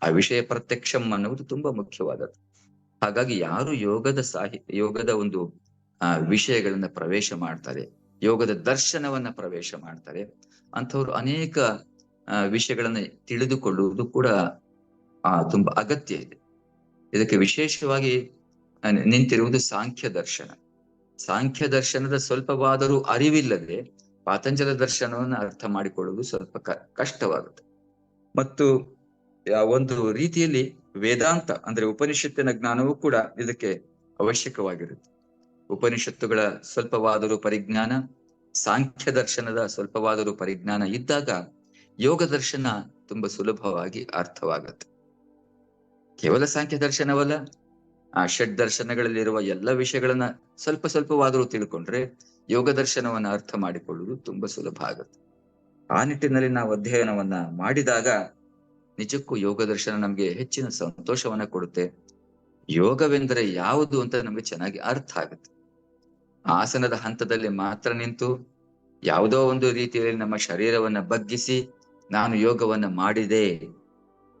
ಆ ವಿಷಯ ಪ್ರತ್ಯಕ್ಷಂ ಅನ್ನುವುದು ತುಂಬಾ ಮುಖ್ಯವಾದದ್ದು. ಹಾಗಾಗಿ ಯಾರು ಯೋಗದ ಒಂದು ವಿಷಯಗಳನ್ನ ಪ್ರವೇಶ ಮಾಡ್ತಾರೆ, ಯೋಗದ ದರ್ಶನವನ್ನ ಪ್ರವೇಶ ಮಾಡ್ತಾರೆ, ಅಂಥವ್ರು ಅನೇಕ ವಿಷಯಗಳನ್ನ ತಿಳಿದುಕೊಳ್ಳುವುದು ಕೂಡ ತುಂಬಾ ಅಗತ್ಯ ಇದೆ. ಇದಕ್ಕೆ ವಿಶೇಷವಾಗಿ ನಿಂತಿರುವುದು ಸಾಂಖ್ಯ ದರ್ಶನ. ಸಾಂಖ್ಯ ದರ್ಶನದ ಸ್ವಲ್ಪವಾದರೂ ಅರಿವಿಲ್ಲದೆ ಪಾತಂಜಲ ದರ್ಶನವನ್ನು ಅರ್ಥ ಮಾಡಿಕೊಳ್ಳುವುದು ಸ್ವಲ್ಪ ಕಷ್ಟವಾಗುತ್ತೆ. ಮತ್ತು ಒಂದು ರೀತಿಯಲ್ಲಿ ವೇದಾಂತ ಅಂದ್ರೆ ಉಪನಿಷತ್ತಿನ ಜ್ಞಾನವೂ ಕೂಡ ಇದಕ್ಕೆ ಅವಶ್ಯಕವಾಗಿರುತ್ತೆ. ಉಪನಿಷತ್ತುಗಳ ಸ್ವಲ್ಪವಾದರೂ ಪರಿಜ್ಞಾನ, ಸಾಂಖ್ಯ ದರ್ಶನದ ಸ್ವಲ್ಪವಾದರೂ ಪರಿಜ್ಞಾನ ಇದ್ದಾಗ ಯೋಗ ದರ್ಶನ ತುಂಬಾ ಸುಲಭವಾಗಿ ಅರ್ಥವಾಗತ್ತೆ. ಕೇವಲ ಸಾಂಖ್ಯ ದರ್ಶನವಲ್ಲ, ಆ ಷಡ್ ದರ್ಶನಗಳಲ್ಲಿರುವ ಎಲ್ಲ ವಿಷಯಗಳನ್ನ ಸ್ವಲ್ಪವಾದರೂ ತಿಳ್ಕೊಂಡ್ರೆ ಯೋಗ ದರ್ಶನವನ್ನ ಅರ್ಥ ಮಾಡಿಕೊಳ್ಳುವುದು ತುಂಬಾ ಸುಲಭ ಆಗುತ್ತೆ. ಆ ನಿಟ್ಟಿನಲ್ಲಿ ನಾವು ಅಧ್ಯಯನವನ್ನ ಮಾಡಿದಾಗ ನಿಜಕ್ಕೂ ಯೋಗ ದರ್ಶನ ನಮ್ಗೆ ಹೆಚ್ಚಿನ ಸಂತೋಷವನ್ನ ಕೊಡುತ್ತೆ. ಯೋಗವೆಂದರೆ ಯಾವುದು ಅಂತ ನಮ್ಗೆ ಚೆನ್ನಾಗಿ ಅರ್ಥ ಆಗುತ್ತೆ. ಆಸನದ ಹಂತದಲ್ಲಿ ಮಾತ್ರ ನಿಂತು ಯಾವುದೋ ಒಂದು ರೀತಿಯಲ್ಲಿ ನಮ್ಮ ಶರೀರವನ್ನ ಬಗ್ಗಿಸಿ ನಾನು ಯೋಗವನ್ನ ಮಾಡಿದೆ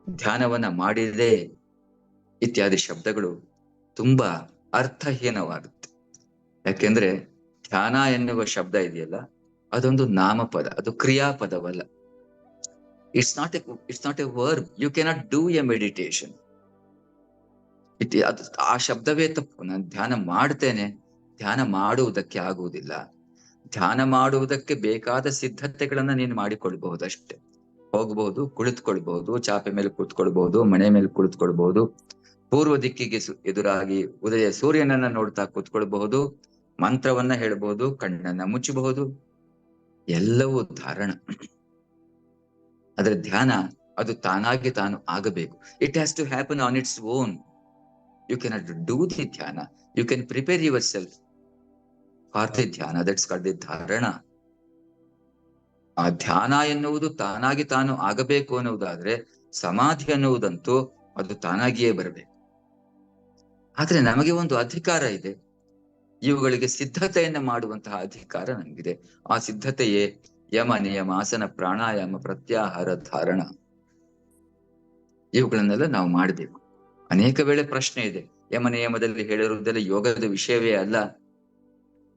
ಧ್ಯಾನವನ್ನ ಮಾಡಿದೆ ಇತ್ಯಾದಿ ಶಬ್ದಗಳು ತುಂಬಾ ಅರ್ಥಹೀನವಾಗುತ್ತೆ. ಯಾಕೆಂದ್ರೆ ಧ್ಯಾನ ಎನ್ನುವ ಶಬ್ದ ಇದೆಯಲ್ಲ, ಅದೊಂದು ನಾಮಪದ, ಅದು ಕ್ರಿಯಾಪದವಲ್ಲ. It's not a verb. You cannot do a meditation. ಅದು ಆ ಶಬ್ದವೇ ತಪ್ಪು. ನಾನು ಧ್ಯಾನ ಮಾಡ್ತೇನೆ, ಧ್ಯಾನ ಮಾಡುವುದಕ್ಕೆ ಆಗುವುದಿಲ್ಲ. ಧ್ಯಾನ ಮಾಡುವುದಕ್ಕೆ ಬೇಕಾದ ಸಿದ್ಧತೆಗಳನ್ನ ನೀನು ಮಾಡಿಕೊಳ್ಬಹುದಷ್ಟೇ. ಹೋಗಬಹುದು, ಕುಳಿತುಕೊಳ್ಬಹುದು, ಚಾಪೆ ಮೇಲೆ ಕುಳಿತುಕೊಳ್ಬಹುದು, ಮನೆ ಮೇಲೆ ಕುಳಿತುಕೊಳ್ಬಹುದು, ಪೂರ್ವ ದಿಕ್ಕಿಗೆ ಎದುರಾಗಿ ಉದಯ ಸೂರ್ಯನನ್ನ ನೋಡ್ತಾ ಕೂತ್ಕೊಳ್ಬಹುದು, ಮಂತ್ರವನ್ನ ಹೇಳಬಹುದು, ಕಣ್ಣನ್ನ ಮುಚ್ಚಬಹುದು, ಎಲ್ಲವೂ ಧಾರಣ. ಆದ್ರೆ ಧ್ಯಾನ ಅದು ತಾನಾಗಿ ತಾನು ಆಗಬೇಕು. It has to happen on its own. You cannot do the dhyana. You can prepare yourself for the dhyana. That's called the dharana. ಆ ಧ್ಯಾನ ಎನ್ನುವುದು ತಾನಾಗಿ ತಾನು ಆಗಬೇಕು ಅನ್ನುವುದಾದ್ರೆ, ಸಮಾಧಿ ಅನ್ನುವುದಂತೂ ಅದು ತಾನಾಗಿಯೇ ಬರಬೇಕು. ಆದ್ರೆ ನಮಗೆ ಒಂದು ಅಧಿಕಾರ ಇದೆ, ಇವುಗಳಿಗೆ ಸಿದ್ಧತೆಯನ್ನ ಮಾಡುವಂತಹ ಅಧಿಕಾರ ನಮಗಿದೆ. ಆ ಸಿದ್ಧತೆಯೇ ಯಮ, ನಿಯಮ, ಆಸನ, ಪ್ರಾಣಾಯಾಮ, ಪ್ರತ್ಯಾಹಾರ, ಧಾರಣ. ಇವುಗಳನ್ನೆಲ್ಲ ನಾವು ಮಾಡಬೇಕು. ಅನೇಕ ವೇಳೆ ಪ್ರಶ್ನೆ ಇದೆ, ಯಮ ನಿಯಮದಲ್ಲಿ ಹೇಳಿರುವುದೆಲ್ಲ ಯೋಗದ ವಿಷಯವೇ ಅಲ್ಲ,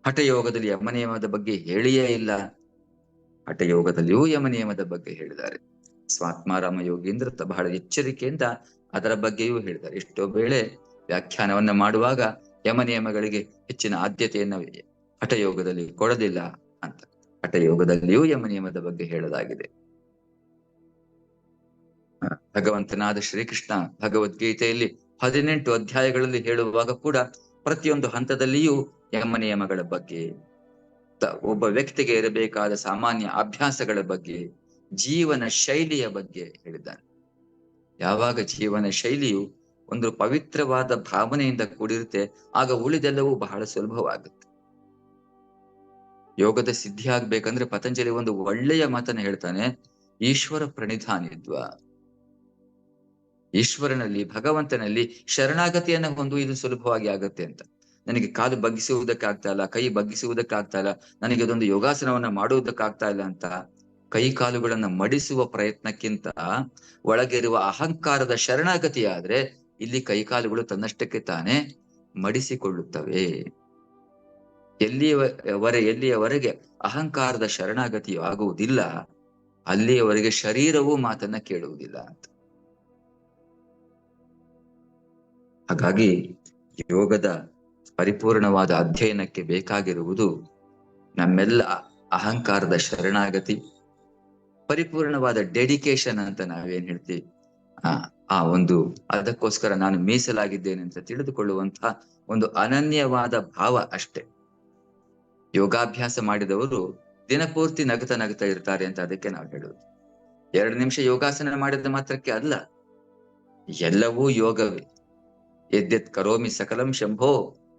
ಹಠಯೋಗದಲ್ಲಿ ಯಮ ನಿಯಮದ ಬಗ್ಗೆ ಹೇಳಿಯೇ ಇಲ್ಲ. ಹಠಯೋಗದಲ್ಲಿಯೂ ಯಮ ನಿಯಮದ ಬಗ್ಗೆ ಹೇಳಿದ್ದಾರೆ. ಸ್ವಾತ್ಮಾರಾಮ ಯೋಗೀಂದ್ರ ಬಹಳ ಎಚ್ಚರಿಕೆಯಿಂದ ಅದರ ಬಗ್ಗೆಯೂ ಹೇಳಿದ್ದಾರೆ. ಎಷ್ಟೋ ವೇಳೆ ವ್ಯಾಖ್ಯಾನವನ್ನ ಮಾಡುವಾಗ ಯಮ ನಿಯಮಗಳಿಗೆ ಹೆಚ್ಚಿನ ಆದ್ಯತೆಯನ್ನು ಹಠಯೋಗದಲ್ಲಿ ಕೊಡಲಿಲ್ಲ ಅಂತ. ಹಠಯೋಗದಲ್ಲಿಯೂ ಯಮ ನಿಯಮದ ಬಗ್ಗೆ ಹೇಳಲಾಗಿದೆ. ಭಗವಂತನಾದ ಶ್ರೀಕೃಷ್ಣ ಭಗವದ್ಗೀತೆಯಲ್ಲಿ 18 ಅಧ್ಯಾಯಗಳಲ್ಲಿ ಹೇಳುವಾಗ ಕೂಡ ಪ್ರತಿಯೊಂದು ಹಂತದಲ್ಲಿಯೂ ಯಮ ನಿಯಮಗಳ ಬಗ್ಗೆ, ಒಬ್ಬ ವ್ಯಕ್ತಿಗೆ ಇರಬೇಕಾದ ಸಾಮಾನ್ಯ ಅಭ್ಯಾಸಗಳ ಬಗ್ಗೆ, ಜೀವನ ಶೈಲಿಯ ಬಗ್ಗೆ ಹೇಳಿದ್ದಾನೆ. ಯಾವಾಗ ಜೀವನ ಶೈಲಿಯು ಒಂದು ಪವಿತ್ರವಾದ ಭಾವನೆಯಿಂದ ಕೂಡಿರುತ್ತೆ, ಆಗ ಉಳಿದೆಲ್ಲವೂ ಬಹಳ ಸುಲಭವಾಗುತ್ತೆ. ಯೋಗದ ಸಿದ್ಧಿ ಆಗ್ಬೇಕಂದ್ರೆ ಪತಂಜಲಿ ಒಂದು ಒಳ್ಳೆಯ ಮಾತನ್ನ ಹೇಳ್ತಾನೆ, ಈಶ್ವರ ಪ್ರಣಿಧಾನಿದ್ವ. ಈಶ್ವರನಲ್ಲಿ, ಭಗವಂತನಲ್ಲಿ ಶರಣಾಗತಿಯನ್ನ ಹೊಂದು ಇದು ಸುಲಭವಾಗಿ ಆಗತ್ತೆ ಅಂತ. ನನಗೆ ಕಾಲು ಬಗ್ಗಿಸುವುದಕ್ಕಾಗ್ತಾ ಇಲ್ಲ, ಕೈ ಬಗ್ಗಿಸುವುದಕ್ಕಾಗ್ತಾ ಇಲ್ಲ, ನನಗೆ ಅದೊಂದು ಯೋಗಾಸನವನ್ನ ಮಾಡುವುದಕ್ಕಾಗ್ತಾ ಇಲ್ಲ ಅಂತ ಕೈ ಕಾಲುಗಳನ್ನ ಮಡಿಸುವ ಪ್ರಯತ್ನಕ್ಕಿಂತ ಒಳಗಿರುವ ಅಹಂಕಾರದ ಶರಣಾಗತಿ ಆದ್ರೆ ಇಲ್ಲಿ ಕೈ ಕಾಲುಗಳು ತನ್ನಷ್ಟಕ್ಕೆ ತಾನೇ ಮಡಿಸಿಕೊಳ್ಳುತ್ತವೆ. ಎಲ್ಲಿಯವರೆಗೆ ಅಹಂಕಾರದ ಶರಣಾಗತಿಯು ಆಗುವುದಿಲ್ಲ, ಅಲ್ಲಿಯವರೆಗೆ ಶರೀರವೂ ಮಾತನ್ನ ಕೇಳುವುದಿಲ್ಲ ಅಂತ. ಹಾಗಾಗಿ ಯೋಗದ ಪರಿಪೂರ್ಣವಾದ ಅಧ್ಯಯನಕ್ಕೆ ಬೇಕಾಗಿರುವುದು ನಮ್ಮೆಲ್ಲ ಅಹಂಕಾರದ ಶರಣಾಗತಿ, ಪರಿಪೂರ್ಣವಾದ ಡೆಡಿಕೇಶನ್ ಅಂತ ನಾವೇನ್ ಹೇಳ್ತೀವಿ, ಅದಕ್ಕೋಸ್ಕರ ನಾನು ಮೀಸಲಾಗಿದ್ದೇನೆ ಅಂತ ತಿಳಿದುಕೊಳ್ಳುವಂತಹ ಒಂದು ಅನನ್ಯವಾದ ಭಾವ ಅಷ್ಟೇ. ಯೋಗಾಭ್ಯಾಸ ಮಾಡಿದವರು ದಿನಪೂರ್ತಿ ನಗುತ್ತಾ ಇರ್ತಾರೆ ಅಂತ ಅದಕ್ಕೆ ನಾವು ಹೇಳುವುದು. 2 ನಿಮಿಷ ಯೋಗಾಸನ ಮಾಡಿದ ಮಾತ್ರಕ್ಕೆ ಅಲ್ಲ, ಎಲ್ಲವೂ ಯೋಗವೇ. ಯದ್ಯತ್ ಕರೋಮಿ ಸಕಲಂ ಶಂಭೋ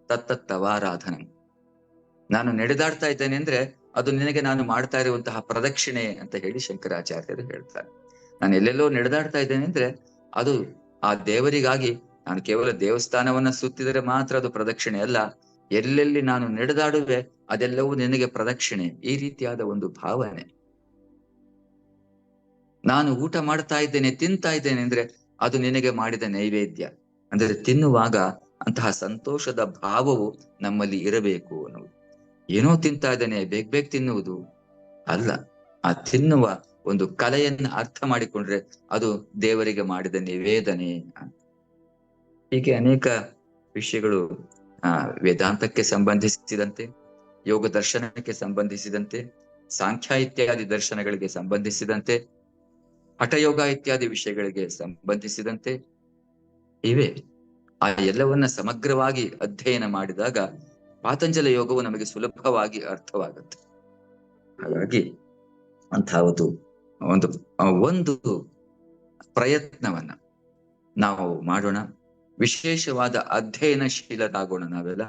ತತ್ತವಾರಾಧನಂ. ನಾನು ನಡೆದಾಡ್ತಾ ಇದ್ದೇನೆ ಅಂದ್ರೆ ಅದು ನಿನಗೆ ನಾನು ಮಾಡ್ತಾ ಇರುವಂತಹ ಪ್ರದಕ್ಷಿಣೆ ಅಂತ ಹೇಳಿ ಶಂಕರಾಚಾರ್ಯರು ಹೇಳ್ತಾರೆ. ನಾನು ಎಲ್ಲೆಲ್ಲೋ ನಡೆದಾಡ್ತಾ ಇದ್ದೇನೆ ಅಂದ್ರೆ ಅದು ಆ ದೇವರಿಗಾಗಿ. ನಾನು ಕೇವಲ ದೇವಸ್ಥಾನವನ್ನ ಸುತ್ತಿದರೆ ಮಾತ್ರ ಅದು ಪ್ರದಕ್ಷಿಣೆ ಅಲ್ಲ, ಎಲ್ಲೆಲ್ಲಿ ನಾನು ನಡೆದಾಡುವೆ ಅದೆಲ್ಲವೂ ನಿನಗೆ ಪ್ರದಕ್ಷಿಣೆ. ಈ ರೀತಿಯಾದ ಒಂದು ಭಾವನೆ. ನಾನು ಊಟ ಮಾಡ್ತಾ ಇದ್ದೇನೆ, ತಿಂತಾ ಇದ್ದೇನೆ ಅಂದ್ರೆ ಅದು ನಿನಗೆ ಮಾಡಿದ ನೈವೇದ್ಯ. ಅಂದ್ರೆ ತಿನ್ನುವಾಗ ಅಂತಹ ಸಂತೋಷದ ಭಾವವು ನಮ್ಮಲ್ಲಿ ಇರಬೇಕು ಅನ್ನುವುದು. ಏನೋ ತಿಂತಾ ಇದ್ದೇನೆ ಬೇಗ ತಿನ್ನುವುದು ಅಲ್ಲ, ಆ ತಿನ್ನುವ ಒಂದು ಕಲೆಯನ್ನ ಅರ್ಥ ಮಾಡಿಕೊಂಡ್ರೆ ಅದು ದೇವರಿಗೆ ಮಾಡಿದ ನಿವೇದನೆ ಅಂತ. ಹೀಗೆ ಅನೇಕ ವಿಷಯಗಳು ವೇದಾಂತಕ್ಕೆ ಸಂಬಂಧಿಸಿದಂತೆ, ಯೋಗ ದರ್ಶನಕ್ಕೆ ಸಂಬಂಧಿಸಿದಂತೆ, ಸಾಂಖ್ಯ ಇತ್ಯಾದಿ ದರ್ಶನಗಳಿಗೆ ಸಂಬಂಧಿಸಿದಂತೆ, ಹಠಯೋಗ ಇತ್ಯಾದಿ ವಿಷಯಗಳಿಗೆ ಸಂಬಂಧಿಸಿದಂತೆ ಇವೆ. ಆ ಎಲ್ಲವನ್ನ ಸಮಗ್ರವಾಗಿ ಅಧ್ಯಯನ ಮಾಡಿದಾಗ ಪಾತಂಜಲ ಯೋಗವು ನಮಗೆ ಸುಲಭವಾಗಿ ಅರ್ಥವಾಗುತ್ತೆ. ಹಾಗಾಗಿ ಅಂತಹ ಒಂದು ಪ್ರಯತ್ನವನ್ನ ನಾವು ಮಾಡೋಣ. ವಿಶೇಷವಾದ ಅಧ್ಯಯನಶೀಲರಾಗೋಣ ನಾವೆಲ್ಲ.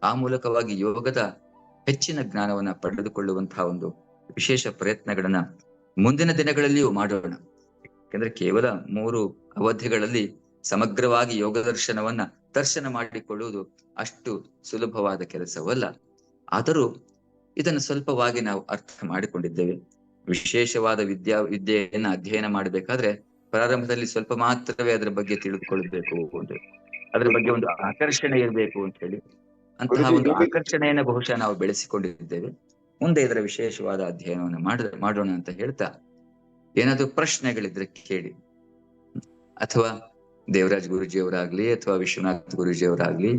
ಆ ಮೂಲಕವಾಗಿ ಯೋಗದ ಹೆಚ್ಚಿನ ಜ್ಞಾನವನ್ನ ಪಡೆದುಕೊಳ್ಳುವಂತಹ ಒಂದು ವಿಶೇಷ ಪ್ರಯತ್ನಗಳನ್ನ ಮುಂದಿನ ದಿನಗಳಲ್ಲಿಯೂ ಮಾಡೋಣ. ಯಾಕೆಂದ್ರೆ ಕೇವಲ 3 ಅವಧಿಗಳಲ್ಲಿ ಸಮಗ್ರವಾಗಿ ಯೋಗ ದರ್ಶನ ಮಾಡಿಕೊಳ್ಳುವುದು ಅಷ್ಟು ಸುಲಭವಾದ ಕೆಲಸವಲ್ಲ. ಆದರೂ ಇದನ್ನು ಸ್ವಲ್ಪವಾಗಿ ನಾವು ಅರ್ಥ ಮಾಡಿಕೊಂಡಿದ್ದೇವೆ. ವಿಶೇಷವಾದ ವಿದ್ಯೆಯನ್ನ ಅಧ್ಯಯನ ಮಾಡಬೇಕಾದ್ರೆ ಪ್ರಾರಂಭದಲ್ಲಿ ಸ್ವಲ್ಪ ಮಾತ್ರವೇ ಅದರ ಬಗ್ಗೆ ತಿಳಿದುಕೊಳ್ಬೇಕು ಅಂತ, ಅದರ ಬಗ್ಗೆ ಒಂದು ಆಕರ್ಷಣೆ ಇರಬೇಕು ಅಂತ ಹೇಳಿ ಅಂತಹ ಒಂದು ಆಕರ್ಷಣೆಯನ್ನ ಬಹುಶಃ ನಾವು ಬೆಳೆಸಿಕೊಂಡಿದ್ದೇವೆ. ಮುಂದೆ ಇದರ ವಿಶೇಷವಾದ ಅಧ್ಯಯನವನ್ನು ಮಾಡೋಣ ಅಂತ ಹೇಳ್ತಾ, ಏನಾದ್ರು ಪ್ರಶ್ನೆಗಳಿದ್ರೆ ಕೇಳಿ, ಅಥವಾ ದೇವರಾಜ್ ಗುರುಜಿಯವರಾಗ್ಲಿ, ಅಥವಾ ವಿಶ್ವನಾಥ್ ಗುರುಜಿಯವರಾಗ್ಲಿ,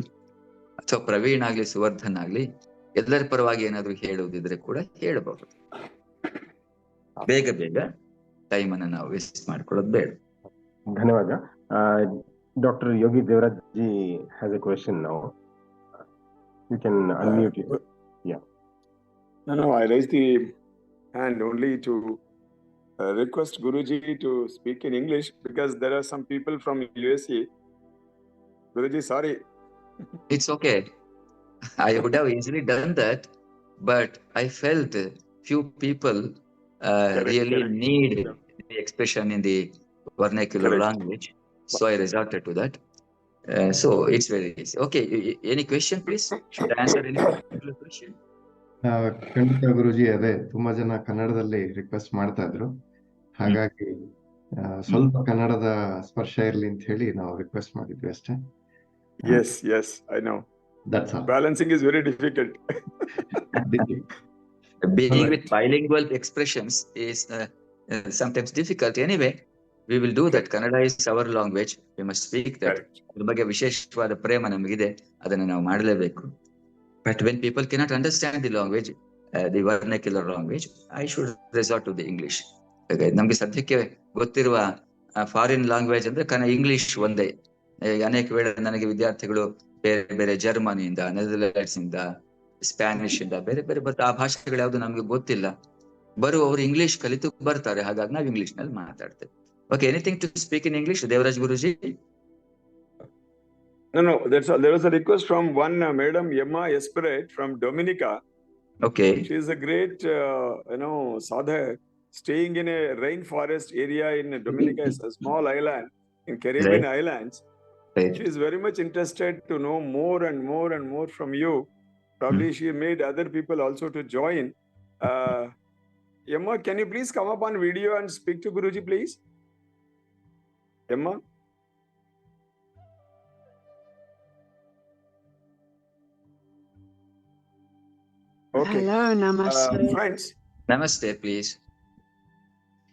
ಅಥವಾ ಪ್ರವೀಣ್ ಆಗ್ಲಿ, ಸುವರ್ಧನ್ ಆಗ್ಲಿ, ಎಲ್ಲರ ಪರವಾಗಿ ಏನಾದ್ರು ಹೇಳುವುದಿದ್ರೆ ಕೂಡ ಹೇಳಬಹುದು. ಬೇಗ ಬೇಗ ಟೈಮ್ ಅನ್ನ ನಾವು ವೇಸ್ಟ್ ಮಾಡ್ಕೊಳ್ಳೋದು ಬೇಡ. ಧನ್ಯವಾದ. Dr. Yogi Devraj ji has a question now. You can unmute it. Yeah. No, I raised the hand only to request Guruji to speak in English, because there are some people from USA. Guruji, sorry. It's okay. I would have easily done that, but I felt few people really need the expression in the vernacular language, so I resorted to that. So it's very easy. Okay, any question, please? Should I answer any particular question? ಖಂಡಿತ ಗುರುಜಿ, ಅದೇ ತುಂಬಾ ಜನ ಕನ್ನಡದಲ್ಲಿ request ಮಾಡ್ತಾ ಇದ್ರು, ಹಾಗಾಗಿ ಸ್ವಲ್ಪ ಕನ್ನಡದ ಸ್ಪರ್ಶ ಇರ್ಲಿ ಅಂತ ಹೇಳಿ ನಾವು ರಿಕ್ವೆಸ್ಟ್ ಮಾಡಿದ್ವಿ ಅಷ್ಟೇ. Yes, I know. That's all. Balancing is very difficult. Being with bilingual expressions is sometimes difficult. Anyway, we will do that. Kannada is our language. We must speak that. ಅದ್ರ ಬಗ್ಗೆ ವಿಶೇಷವಾದ ಪ್ರೇಮ ನಮಗಿದೆ, ಅದನ್ನು ನಾವು ಮಾಡಲೇಬೇಕು. But when people cannot understand the language, the vernacular language, I should resort to the English. ನಮ್ಗೆ ಸದ್ಯಕ್ಕೆ ಗೊತ್ತಿರುವ ಫಾರಿನ್ ಲ್ಯಾಂಗ್ವೇಜ್ ಅಂದ್ರೆ ಇಂಗ್ಲಿಷ್ ಒಂದೇ. ಅನೇಕ ವೇಳೆ ನನಗೆ ವಿದ್ಯಾರ್ಥಿಗಳು ಬೇರೆ ಬೇರೆ ಜರ್ಮನಿಯಿಂದ, ನೆದರ್ಲ್ಯಾಂಡ್ಸ್ ಇಂದ, ಸ್ಪ್ಯಾನಿಷ್ ಇಂದ ಬೇರೆ ಬೇರೆ ಬರ್ತಾ, ಆ ಭಾಷೆಗಳು ಯಾವ್ದು ನಮ್ಗೆ ಗೊತ್ತಿಲ್ಲ, ಬರುವವರು ಇಂಗ್ಲಿಷ್ ಕಲಿತು ಬರ್ತಾರೆ, ಹಾಗಾಗಿ ನಾವು ಇಂಗ್ಲಿಷ್ ನಲ್ಲಿ ಮಾತಾಡ್ತೇವೆ. Okay, anything to speak in English, Devaraj Guruji? No, there was a request from one Madam Emma Esperate from Dominica. Okay. She is a great, sadha, staying in a rainforest area in Dominica, is a small island in Caribbean islands. Right. She is very much interested to know more and more and more from you. Probably she made other people also to join. Emma, can you please come up on video and speak to Guruji, please? Emma? Okay. Hello, namaste. Friends. Namaste, please.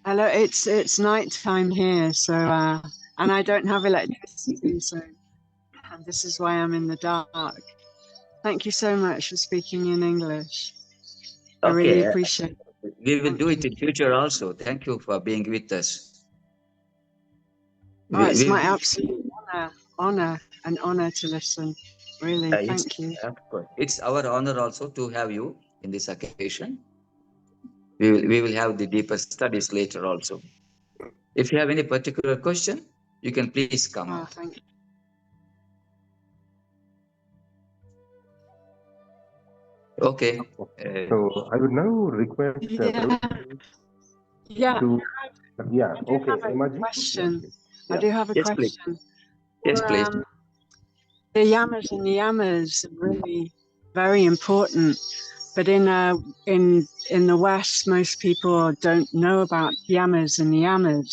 Hello, it's night time here, so and I don't have electricity, so this is why I'm in the dark. Thank you so much for speaking in English. I really appreciate it. We will do it in future also. Thank you for being with us. It's my absolute honor to listen. Really, thank you. Of course, it's our honor also to have you in this occasion. We will have the deeper studies later also. If you have any particular question, you can please come up. Thank you. Okay. So I would now request Okay. Okay, Question. I do have a question. Yes, please. The yamas and niyamas are really very important, but in the West, most people don't know about yamas and niyamas.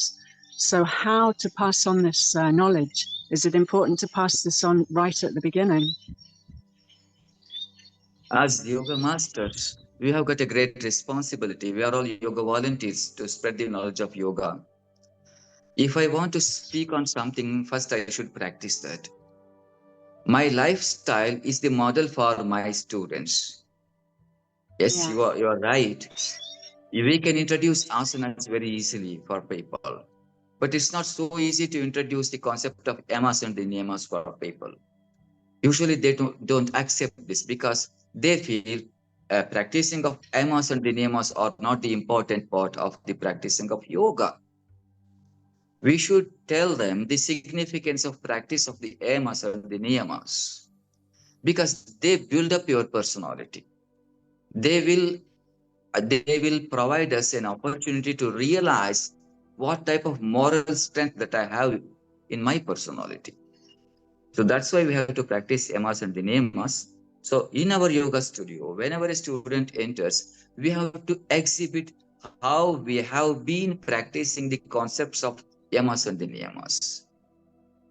So how to pass on this knowledge? Is it important to pass this on right at the beginning? As yoga masters, we have got a great responsibility. We are all yoga volunteers to spread the knowledge of yoga. If I want to speak on something, first I should practice that. My lifestyle is the model for my students. Yes, yeah. you are right. We can introduce asanas very easily for people, but it's not so easy to introduce the concept of yamas and the niyamas for people. Usually they don't accept this because they feel practicing of yamas and the niyamas are not the important part of the practicing of yoga. We should tell them the significance of practice of the yamas and the niyamas, because they build up your personality. They will provide us an opportunity to realize what type of moral strength that I have in my personality. So that's why we have to practice yamas and the niyamas. So in our yoga studio, whenever a student enters, we have to exhibit how we have been practicing the concepts of yamas and the niyamas.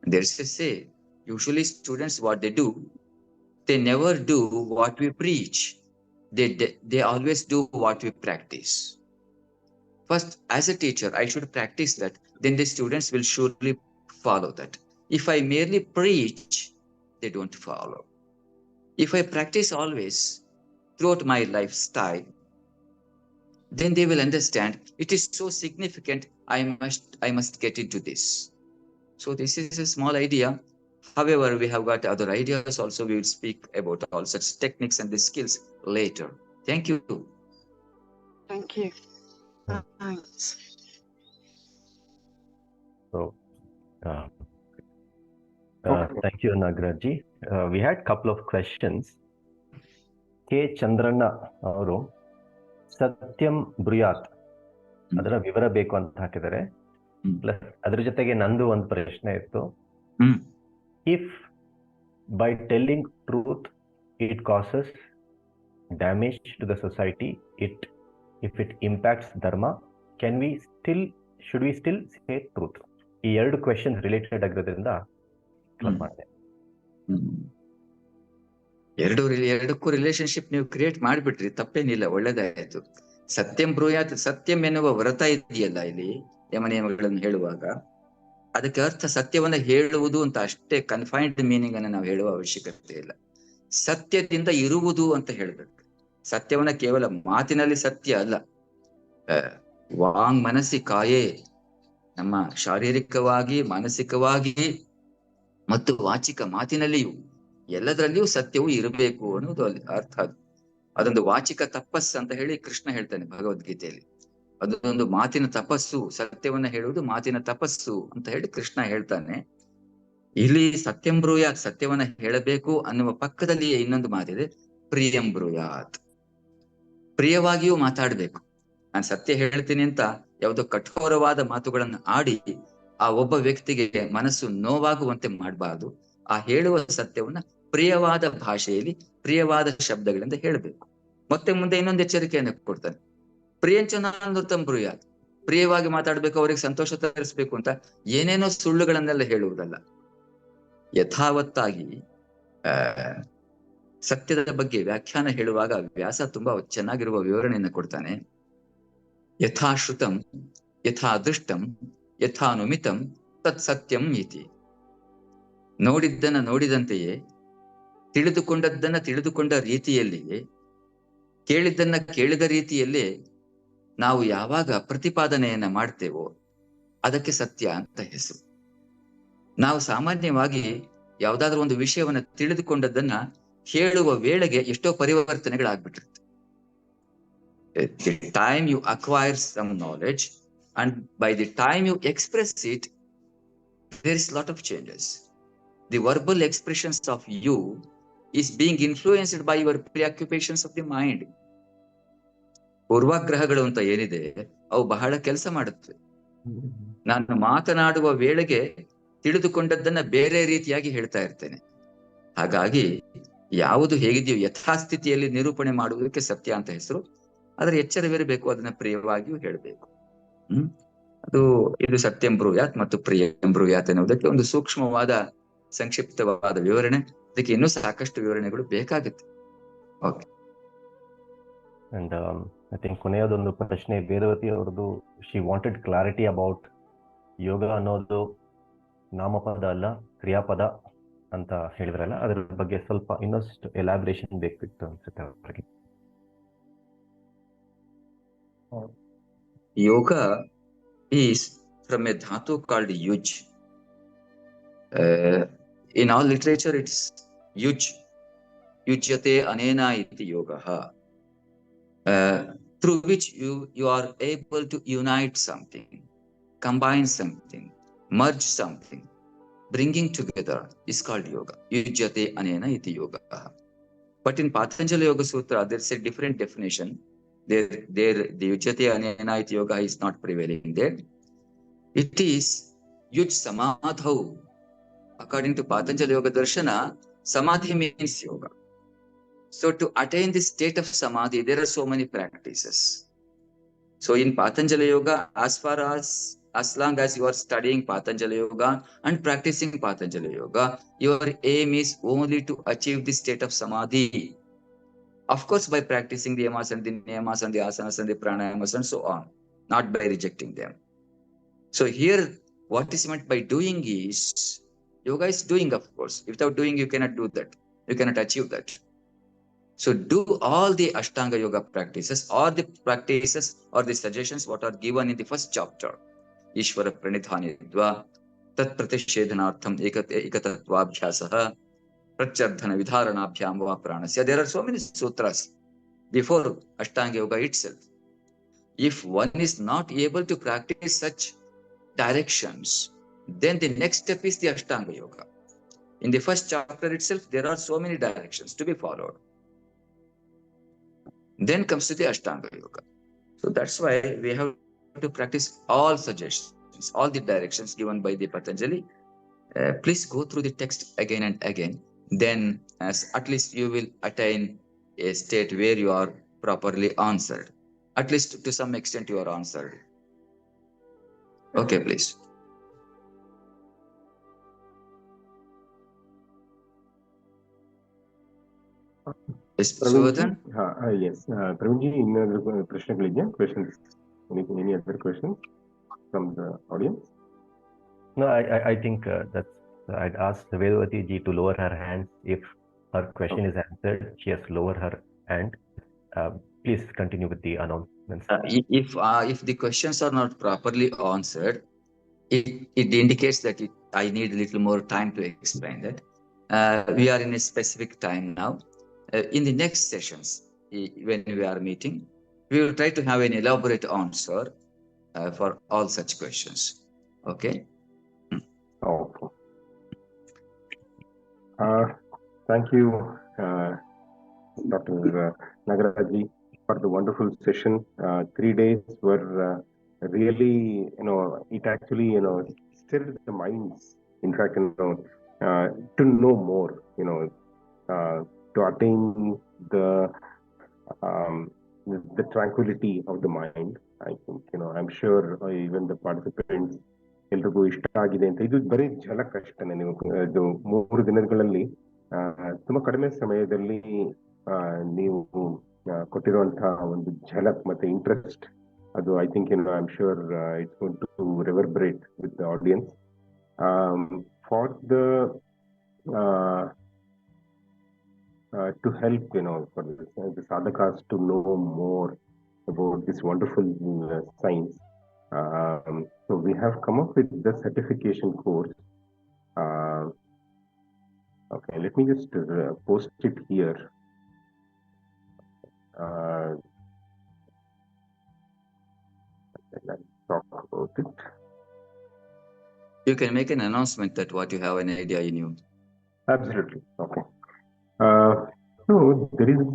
There's a say, usually students, what they do, they never do what we preach. They always do what we practice. First, as a teacher, I should practice that. Then the students will surely follow that. If I merely preach, they don't follow. If I practice always throughout my lifestyle, then they will understand it is so significant. I must get into this. So this is a small idea. However, we have got other ideas also. We will speak about all such techniques and the skills later. Thank you. Thank you. Thanks. So, thank you, Nagaraji. We had a couple of questions. K. Chandranna ಅವರು ಸತ್ಯಂ ಬ್ರೂಯಾತ್ ಅದರ ವಿವರ ಬೇಕು ಅಂತ ಹಾಕಿದ್ದಾರೆ. Plus ಅದ್ರ ಜೊತೆಗೆ ನಂದು ಒಂದು ಪ್ರಶ್ನೆ ಇತ್ತು. If by telling truth it causes damage to the society, if it impacts dharma, should we still say truth? ಈ ಎರಡು ಕ್ವೆಶನ್ ರಿಲೇಟೆಡ್ ಆಗಿರೋದ್ರಿಂದ ಕ್ಲಬ್ ಮಾಡಿದೆ. ಎರಡಕ್ಕೂ ರಿಲೇಶನ್ಶಿಪ್ ನೀವು ಕ್ರಿಯೇಟ್ ಮಾಡಿಬಿಟ್ರಿ, ತಪ್ಪೇನಿಲ್ಲ, ಒಳ್ಳೇದಾಯ್ತು. ಸತ್ಯಂ ಬ್ರೂಯಾತ್, ಸತ್ಯಂ ಎನ್ನುವ ವ್ರತ ಇದೆಯಲ್ಲ ಇಲ್ಲಿ ಯಮ ನಿಯಮಗಳನ್ನು ಹೇಳುವಾಗ, ಅದಕ್ಕೆ ಅರ್ಥ ಸತ್ಯವನ್ನ ಹೇಳುವುದು ಅಂತ ಅಷ್ಟೇ ಕನ್ಫೈನ್ಡ್ ಮೀನಿಂಗ್ ಅನ್ನು ನಾವು ಹೇಳುವ ಅವಶ್ಯಕತೆ ಇಲ್ಲ. ಸತ್ಯದಿಂದ ಇರುವುದು ಅಂತ ಹೇಳ್ಬೇಕು. ಸತ್ಯವನ್ನ ಕೇವಲ ಮಾತಿನಲ್ಲಿ ಸತ್ಯ ಅಲ್ಲ, ವಾಂಗ್ ಮನಸ್ಸಿ ಕಾಯೇ, ನಮ್ಮ ಶಾರೀರಿಕವಾಗಿ, ಮಾನಸಿಕವಾಗಿ ಮತ್ತು ವಾಚಿಕ ಮಾತಿನಲ್ಲಿಯೂ ಎಲ್ಲದರಲ್ಲಿಯೂ ಸತ್ಯವು ಇರಬೇಕು ಅನ್ನೋದು ಅಲ್ಲಿ ಅರ್ಥ. ಅದೊಂದು ವಾಚಿಕ ತಪಸ್ಸು ಅಂತ ಹೇಳಿ ಕೃಷ್ಣ ಹೇಳ್ತಾನೆ ಭಗವದ್ಗೀತೆಯಲ್ಲಿ. ಅದೊಂದು ಮಾತಿನ ತಪಸ್ಸು, ಸತ್ಯವನ್ನ ಹೇಳುವುದು ಮಾತಿನ ತಪಸ್ಸು ಅಂತ ಹೇಳಿ ಕೃಷ್ಣ ಹೇಳ್ತಾನೆ. ಇಲ್ಲಿ ಸತ್ಯಂ ಬ್ರೂಯಾತ್, ಸತ್ಯವನ್ನ ಹೇಳಬೇಕು ಅನ್ನುವ ಪಕ್ಕದಲ್ಲಿಯೇ ಇನ್ನೊಂದು ಮಾತಿದೆ, ಪ್ರಿಯಂ ಬ್ರೂಯಾತ್, ಪ್ರಿಯವಾಗಿಯೂ ಮಾತಾಡ್ಬೇಕು. ನಾನು ಸತ್ಯ ಹೇಳ್ತೀನಿ ಅಂತ ಯಾವುದೋ ಕಠೋರವಾದ ಮಾತುಗಳನ್ನು ಆಡಿ ಆ ಒಬ್ಬ ವ್ಯಕ್ತಿಗೆ ಮನಸ್ಸು ನೋವಾಗುವಂತೆ ಮಾಡಬಾರ್ದು. ಆ ಹೇಳುವ ಸತ್ಯವನ್ನ ಪ್ರಿಯವಾದ ಭಾಷೆಯಲ್ಲಿ, ಪ್ರಿಯವಾದ ಶಬ್ದಗಳಿಂದ ಹೇಳಬೇಕು. ಮತ್ತೆ ಮುಂದೆ ಇನ್ನೊಂದು ಎಚ್ಚರಿಕೆಯನ್ನು ಕೊಡ್ತಾನೆ, ಪ್ರಿಯಂಚನಾನೃತಂ ಬ್ರೂಯಾತ್, ಪ್ರಿಯವಾಗಿ ಮಾತಾಡ್ಬೇಕು, ಅವ್ರಿಗೆ ಸಂತೋಷ ತರಿಸ್ಬೇಕು ಅಂತ ಏನೇನೋ ಸುಳ್ಳುಗಳನ್ನೆಲ್ಲ ಹೇಳುವುದಲ್ಲ. ಯಥಾವತ್ತಾಗಿ ಸತ್ಯದ ಬಗ್ಗೆ ವ್ಯಾಖ್ಯಾನ ಹೇಳುವಾಗ ವ್ಯಾಸ ತುಂಬಾ ಚೆನ್ನಾಗಿರುವ ವಿವರಣೆಯನ್ನು ಕೊಡ್ತಾನೆ. ಯಥಾಶ್ರುತಂ ಯಥಾ ದೃಷ್ಟಂ ಯಥಾನುಮಿತಂ ತತ್ ಸತ್ಯಂ ಇತಿ. ನೋಡಿದ್ದನ್ನ ನೋಡಿದಂತೆಯೇ, ತಿಳಿದುಕೊಂಡದ್ದನ್ನ ತಿಳಿದುಕೊಂಡ ರೀತಿಯಲ್ಲಿಯೇ, ಕೇಳಿದ್ದನ್ನ ಕೇಳಿದ ರೀತಿಯಲ್ಲೇ ನಾವು ಯಾವಾಗ ಪ್ರತಿಪಾದನೆಯನ್ನ ಮಾಡ್ತೇವೋ ಅದಕ್ಕೆ ಸತ್ಯ ಅಂತ ಹೆಸರು. ನಾವು ಸಾಮಾನ್ಯವಾಗಿ ಯಾವ್ದಾದ್ರು ಒಂದು ವಿಷಯವನ್ನ ತಿಳಿದುಕೊಂಡದ್ದನ್ನ ಹೇಳುವ ವೇಳೆಗೆ ಎಷ್ಟೋ ಪರಿವರ್ತನೆಗಳಾಗ್ಬಿಟ್ಟಿರುತ್ತೆ. The time you acquire some knowledge and by the time you express it, there is a lot of changes. The verbal expressions of you is being influenced by your preoccupations of the mind. ಪೂರ್ವಾಗ್ರಹಗಳು ಅಂತ ಏನಿದೆ ಅವು ಬಹಳ ಕೆಲಸ ಮಾಡುತ್ತವೆ. ನಾನು ಮಾತನಾಡುವ ವೇಳೆಗೆ ತಿಳಿದುಕೊಂಡದ್ದನ್ನ ಬೇರೆ ರೀತಿಯಾಗಿ ಹೇಳ್ತಾ ಇರ್ತೇನೆ. ಹಾಗಾಗಿ ಯಾವುದು ಹೇಗಿದೆಯೋ ಯಥಾಸ್ಥಿತಿಯಲ್ಲಿ ನಿರೂಪಣೆ ಮಾಡುವುದಕ್ಕೆ ಸತ್ಯ ಅಂತ ಹೆಸರು. ಅದರ ಎಚ್ಚರವಿರಬೇಕು, ಅದನ್ನ ಪ್ರಿಯವಾಗಿಯೂ ಹೇಳಬೇಕು. ಇದು ಸತ್ಯಂ ಬ್ರೂಯಾತ್ ಮತ್ತು ಪ್ರಿಯಂ ಬ್ರೂಯಾತ್ ಎನ್ನುವುದಕ್ಕೆ ಒಂದು ಸೂಕ್ಷ್ಮವಾದ ಸಂಕ್ಷಿಪ್ತವಾದ ವಿವರಣೆ. ಅದಕ್ಕೆ ಇನ್ನೂ ಸಾಕಷ್ಟು ವಿವರಣೆಗಳು ಬೇಕಾಗುತ್ತೆ. ಓಕೆ. ಅಂಡ್ ಐ ಥಿಂಕ್ ಕೊನೆಯದೊಂದು ಪ್ರಶ್ನೆ ವೇದವತಿ ಅವರದು. ಶಿ ವಾಂಟೆಡ್ ಕ್ಲಾರಿಟಿ ಅಬೌಟ್ ಯೋಗ ಅನ್ನೋದು ನಾಮಪದ ಅಲ್ಲ, ಕ್ರಿಯಾಪದ ಅಂತ ಹೇಳಿದ್ರಲ್ಲ, ಅದ್ರ ಬಗ್ಗೆ ಸ್ವಲ್ಪ ಇನ್ನಷ್ಟು ಎಲಾಬ್ರೇಷನ್ ಬೇಕಿತ್ತು ಅನ್ಸುತ್ತೆ ಅವರಿಗೆ. Yoga is from a dhatu called yuj. In all literature, it's yuj. Yujyate anena iti yogaha. Through which you are able to unite something, combine something, merge something. Bringing together is called yoga. Yujyate anena iti yogaha. But in Patanjali Yoga Sutra, there's a different definition. The Yujyate anena iti yoga is not prevailing there. It is yuj samadhau. According to Patanjali Yoga Darshana, samadhi means yoga. So to attain this state of samadhi, there are so many practices. So in Patanjali Yoga, as far as As long as you are studying Patanjali Yoga and practicing Patanjali Yoga, your aim is only to achieve the state of Samadhi. Of course, by practicing the yamas and the niyamas and the asanas and the pranayamas and so on, not by rejecting them. So here, what is meant by doing is, yoga is doing, of course. Without doing, you cannot do that. You cannot achieve that. So do all the Ashtanga Yoga practices or the practices or the suggestions what are given in the first chapter. Ishvara pranidhanidva, tat pratishedhanartham ekatattvabhyasaha, prachardhana vidharanabhyam va pranasya. There are so many sutras before Ashtanga Yoga itself. If one is not able to practice such directions, then the next step is the Ashtanga Yoga. In the first chapter itself, there are so many directions to be followed. Then comes to the Ashtanga Yoga. So that's why we have to practice all suggestions, all the directions given by the Patanjali. Please go through the text again and again. Then at least you will attain a state where you are properly answered. At least to some extent you are answered. Okay, please. Yes, Sudhan? Yes. Praveenji, any questions? Any other questions from the audience? No, I think that's. I'd ask Vedavati ji to lower her hands if her question is answered. She has lowered her hand. Please continue with the announcements. If the questions are not properly answered, it indicates that I need a little more time to explain that. We are in a specific time now. In the next sessions, when we are meeting, we will try to have an elaborate answer for all such questions. Okay? Okay. Thank you, Dr. Nagaraji, for the wonderful session. 3 days were really, it actually, stirred the minds. In fact, to know more, to attain the tranquility of the mind. I think, I'm sure even the participants ಎಲ್ರಿಗೂ ಇಷ್ಟ ಆಗಿದೆ ಅಂತ. ಇದು ಬರೀ ಝಲಕ್ ಅಷ್ಟೇ. ನೀವು ಇದು 3 ದಿನಗಳಲ್ಲಿ ತುಂಬಾ ಕಡಿಮೆ ಸಮಯದಲ್ಲಿ ನೀವು ಕೊಟ್ಟಿರುವಂತಹ ಒಂದು ಝಲಕ್ ಮತ್ತೆ ಇಂಟ್ರೆಸ್ಟ್, ಅದು I think I am sure it's going to reverberate with the audience. For the to help, for the sadhakas to know more about this wonderful science. So we have come up with the certification course. Okay, let me just post it here. Let's talk about it. You can make an announcement that what you have an idea in you. Absolutely. Okay. So there is,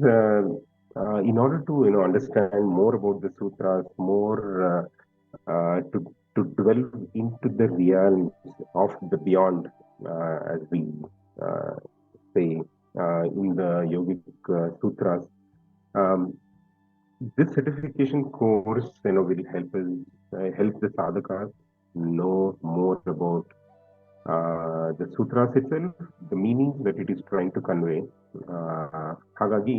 in order to understand more about the sutras, more to delve into the realms of the beyond, as we say in the yogic sutras. This certification course, will help us help the sadhakas know more about the sutras itself, the meaning that it is trying to convey. Hagagi,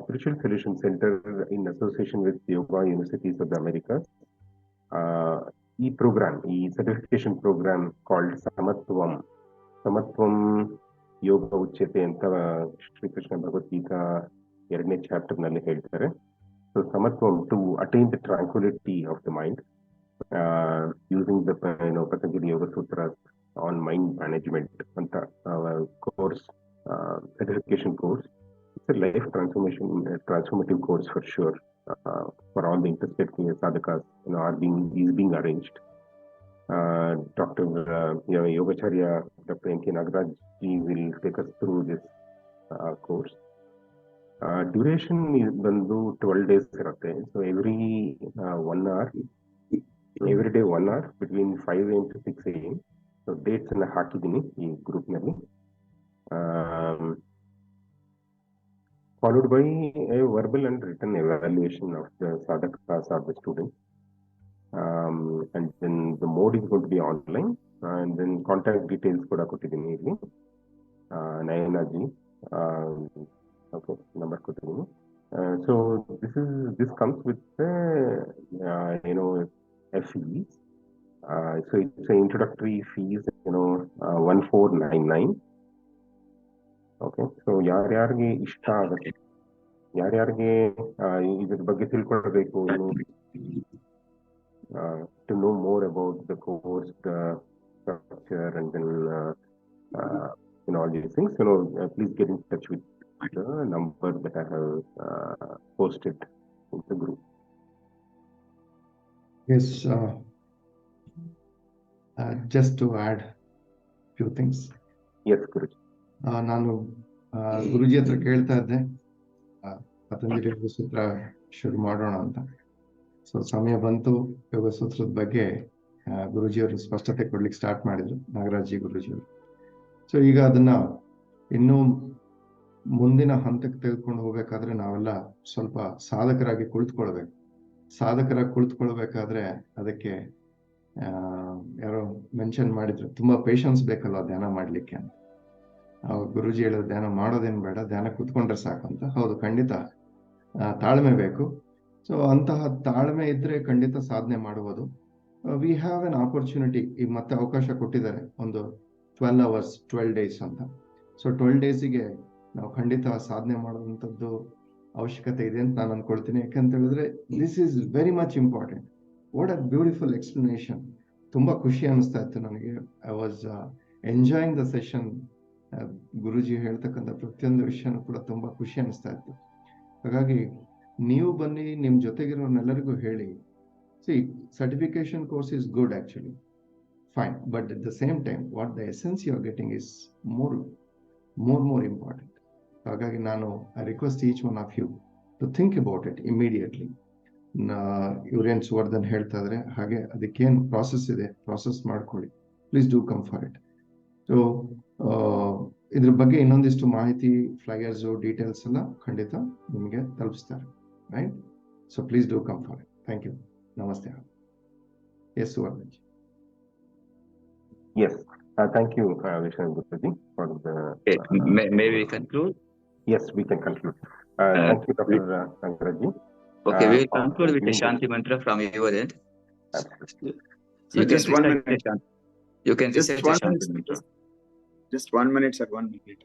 Spiritual Solution Center, in association with Yoga Universities of the Americas, e certification program called Samatvam Yoga Uchyate anta Shri Krishna Bhagavad Gita 2ನೇ chapter nalli ಹೇಳ್ತಾರೆ. So Samatvam, to attain the tranquility of the mind, using the Patanjali Yoga Sutras on mind management anta course, certification course. It's a life transformative course for sure. For all the interested sadhakas, is being arranged. Dr. Yogacharya Dr. MK Nagaraji will take us through this course. Duration is bandu 12 days irutte. So every 1 hour, every day 1 hour between 5 AM to 6 AM. So dates na hakidini ee group nalli. Followed by a verbal and written evaluation of the sadhakas or the students. and then the mode is going to be online, and then contact details kuda kottidini illi. Nayanaji, okay, number kottidini. So this comes with a fees. So it's an introductory fees, 1499. Okay, so ಯಾರ್ಯಾರಿಗೆ ಇಷ್ಟ ಆಗುತ್ತೆ, ಯಾರ್ಯಾರಿಗೆ ಇದ್ರ ಬಗ್ಗೆ ತಿಳ್ಕೊಳ್ಬೇಕು, to know more about the course, the structure, and then all these things, please get in touch with the number that I have posted in the group. Yes, just to add few things. Yes, Guruji. ನಾನು ಗುರುಜಿ ಹತ್ರ ಕೇಳ್ತಾ ಇದ್ದೆ ಪತಂಜಲಿ ಯೋಗ ಸೂತ್ರ ಶುರು ಮಾಡೋಣ ಅಂತ. So ಸಮಯ ಬಂತು, ಯೋಗ ಸೂತ್ರದ ಬಗ್ಗೆ ಗುರುಜಿಯವರು ಸ್ಪಷ್ಟತೆ ಕೊಡ್ಲಿಕ್ಕೆ ಸ್ಟಾರ್ಟ್ ಮಾಡಿದ್ರು, ನಾಗರಾಜಿ ಗುರುಜಿಯವರು. ಸೊ ಈಗ ಅದನ್ನ ಇನ್ನೂ ಮುಂದಿನ ಹಂತಕ್ಕೆ ತೆಗೆದುಕೊಂಡು ಹೋಗ್ಬೇಕಾದ್ರೆ ನಾವೆಲ್ಲ ಸ್ವಲ್ಪ ಸಾಧಕರಾಗಿ ಕುಳಿತುಕೊಳ್ಬೇಕು. ಸಾಧಕರಾಗಿ ಕುಳಿತುಕೊಳ್ಬೇಕಾದ್ರೆ ಅದಕ್ಕೆ ಯಾರೋ ಮೆನ್ಷನ್ ಮಾಡಿದ್ರು, ತುಂಬಾ ಪೇಷನ್ಸ್ ಬೇಕಲ್ವ ಧ್ಯಾನ ಮಾಡ್ಲಿಕ್ಕೆ ಅಂತ. ಗುರುಜಿ ಹೇಳೋದು ಧ್ಯಾನ ಮಾಡೋದೇನು ಬೇಡ, ಧ್ಯಾನ ಕೂತ್ಕೊಂಡ್ರೆ ಸಾಕು ಅಂತ. ಹೌದು, ಖಂಡಿತ ತಾಳ್ಮೆ ಬೇಕು. ಸೊ ಅಂತಹ ತಾಳ್ಮೆ ಇದ್ರೆ ಖಂಡಿತ ಸಾಧನೆ ಮಾಡುವುದು. We have an opportunity. ಈಗ ಮತ್ತೆ ಅವಕಾಶ ಕೊಟ್ಟಿದ್ದಾರೆ, ಒಂದು 12 hours 12 days ಅಂತ. ಸೊ 12 daysಗೆ ನಾವು ಖಂಡಿತ ಸಾಧನೆ ಮಾಡುವಂಥದ್ದು ಅವಶ್ಯಕತೆ ಇದೆ ಅಂತ ನಾನು ಅನ್ಕೊಳ್ತೀನಿ. ಯಾಕಂತ ಹೇಳಿದ್ರೆ this is very much important. What a beautiful explanation. ತುಂಬಾ ಖುಷಿ ಅನಿಸ್ತಾ ಇತ್ತು ನನಗೆ. I was enjoying the session. Guruji ಹೇಳ್ತಕ್ಕಂಥ ಪ್ರತಿಯೊಂದು ವಿಷಯನೂ ಕೂಡ ತುಂಬಾ ಖುಷಿ ಅನಿಸ್ತಾ ಇತ್ತು. ಹಾಗಾಗಿ ನೀವು ಬನ್ನಿ, ನಿಮ್ ಜೊತೆಗಿರೋನೆಲ್ಲರಿಗೂ ಹೇಳಿ. See, certification course is good actually, fine, but at the same time what the essence you are getting is more important. ಹಾಗಾಗಿ ನಾನು I request each one of you to think about it immediately. ಇವ್ರೇನ್ ಸುವರ್ಧನ್ ಹೇಳ್ತಾ ಇದ್ರೆ ಹಾಗೆ ಅದಕ್ಕೇನು process ಇದೆ, process ಮಾಡ್ಕೊಳ್ಳಿ. Please do come for it. So ಇದ್ರ ಬಗ್ಗೆ ಇನ್ನೊಂದಿಷ್ಟು ಮಾಹಿತಿ, ಫ್ಲೈಯರ್ಸ್, ಡೀಟೇಲ್ಸ್ ಎಲ್ಲ ಖಂಡಿತ ನಿಮಗೆ ತಲುಪಿಸ್ತಾರೆ, right? So please do come for it. Thank you. ನಮಸ್ತೆ. Yes Suvardhan. Yes, thank you, Vishnu Guruji, for the. May we conclude? Yes, we can conclude. Thank you, Dr. Nagaraji. Okay, we will conclude with the Shanti mantra from your end. You just 1 minute. You can recite the Shanti mantra. Just 1 minute, sir. 1 minute.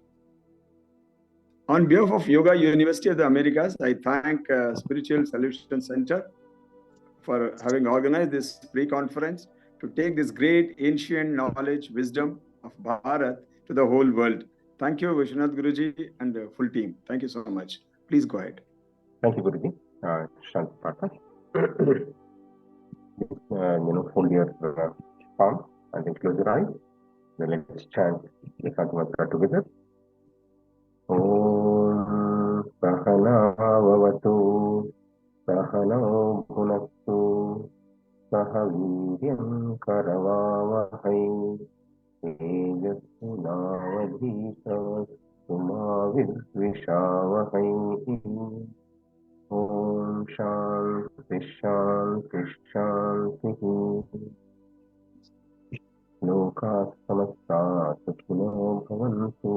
On behalf of Yoga University of the Americas, I thank Spiritual Solution Center for having organized this pre-conference to take this great ancient knowledge, wisdom of Bharat to the whole world. Thank you, Vishwanath Guruji and the full team. Thank you so much. Please go ahead. Thank you, Guruji. Shanti Pata. Hold your palm and then close your eyes. Then let's chant the Shanti mantra together. Om Sahana Vavatu Sahana Bhunaktu Sahaviryam Karavavahai Tejasvinavadhisavastu Mavidvishavahai. Om Shanti Shanti Shanti. Loka Samasta Sukhino Bhavantu.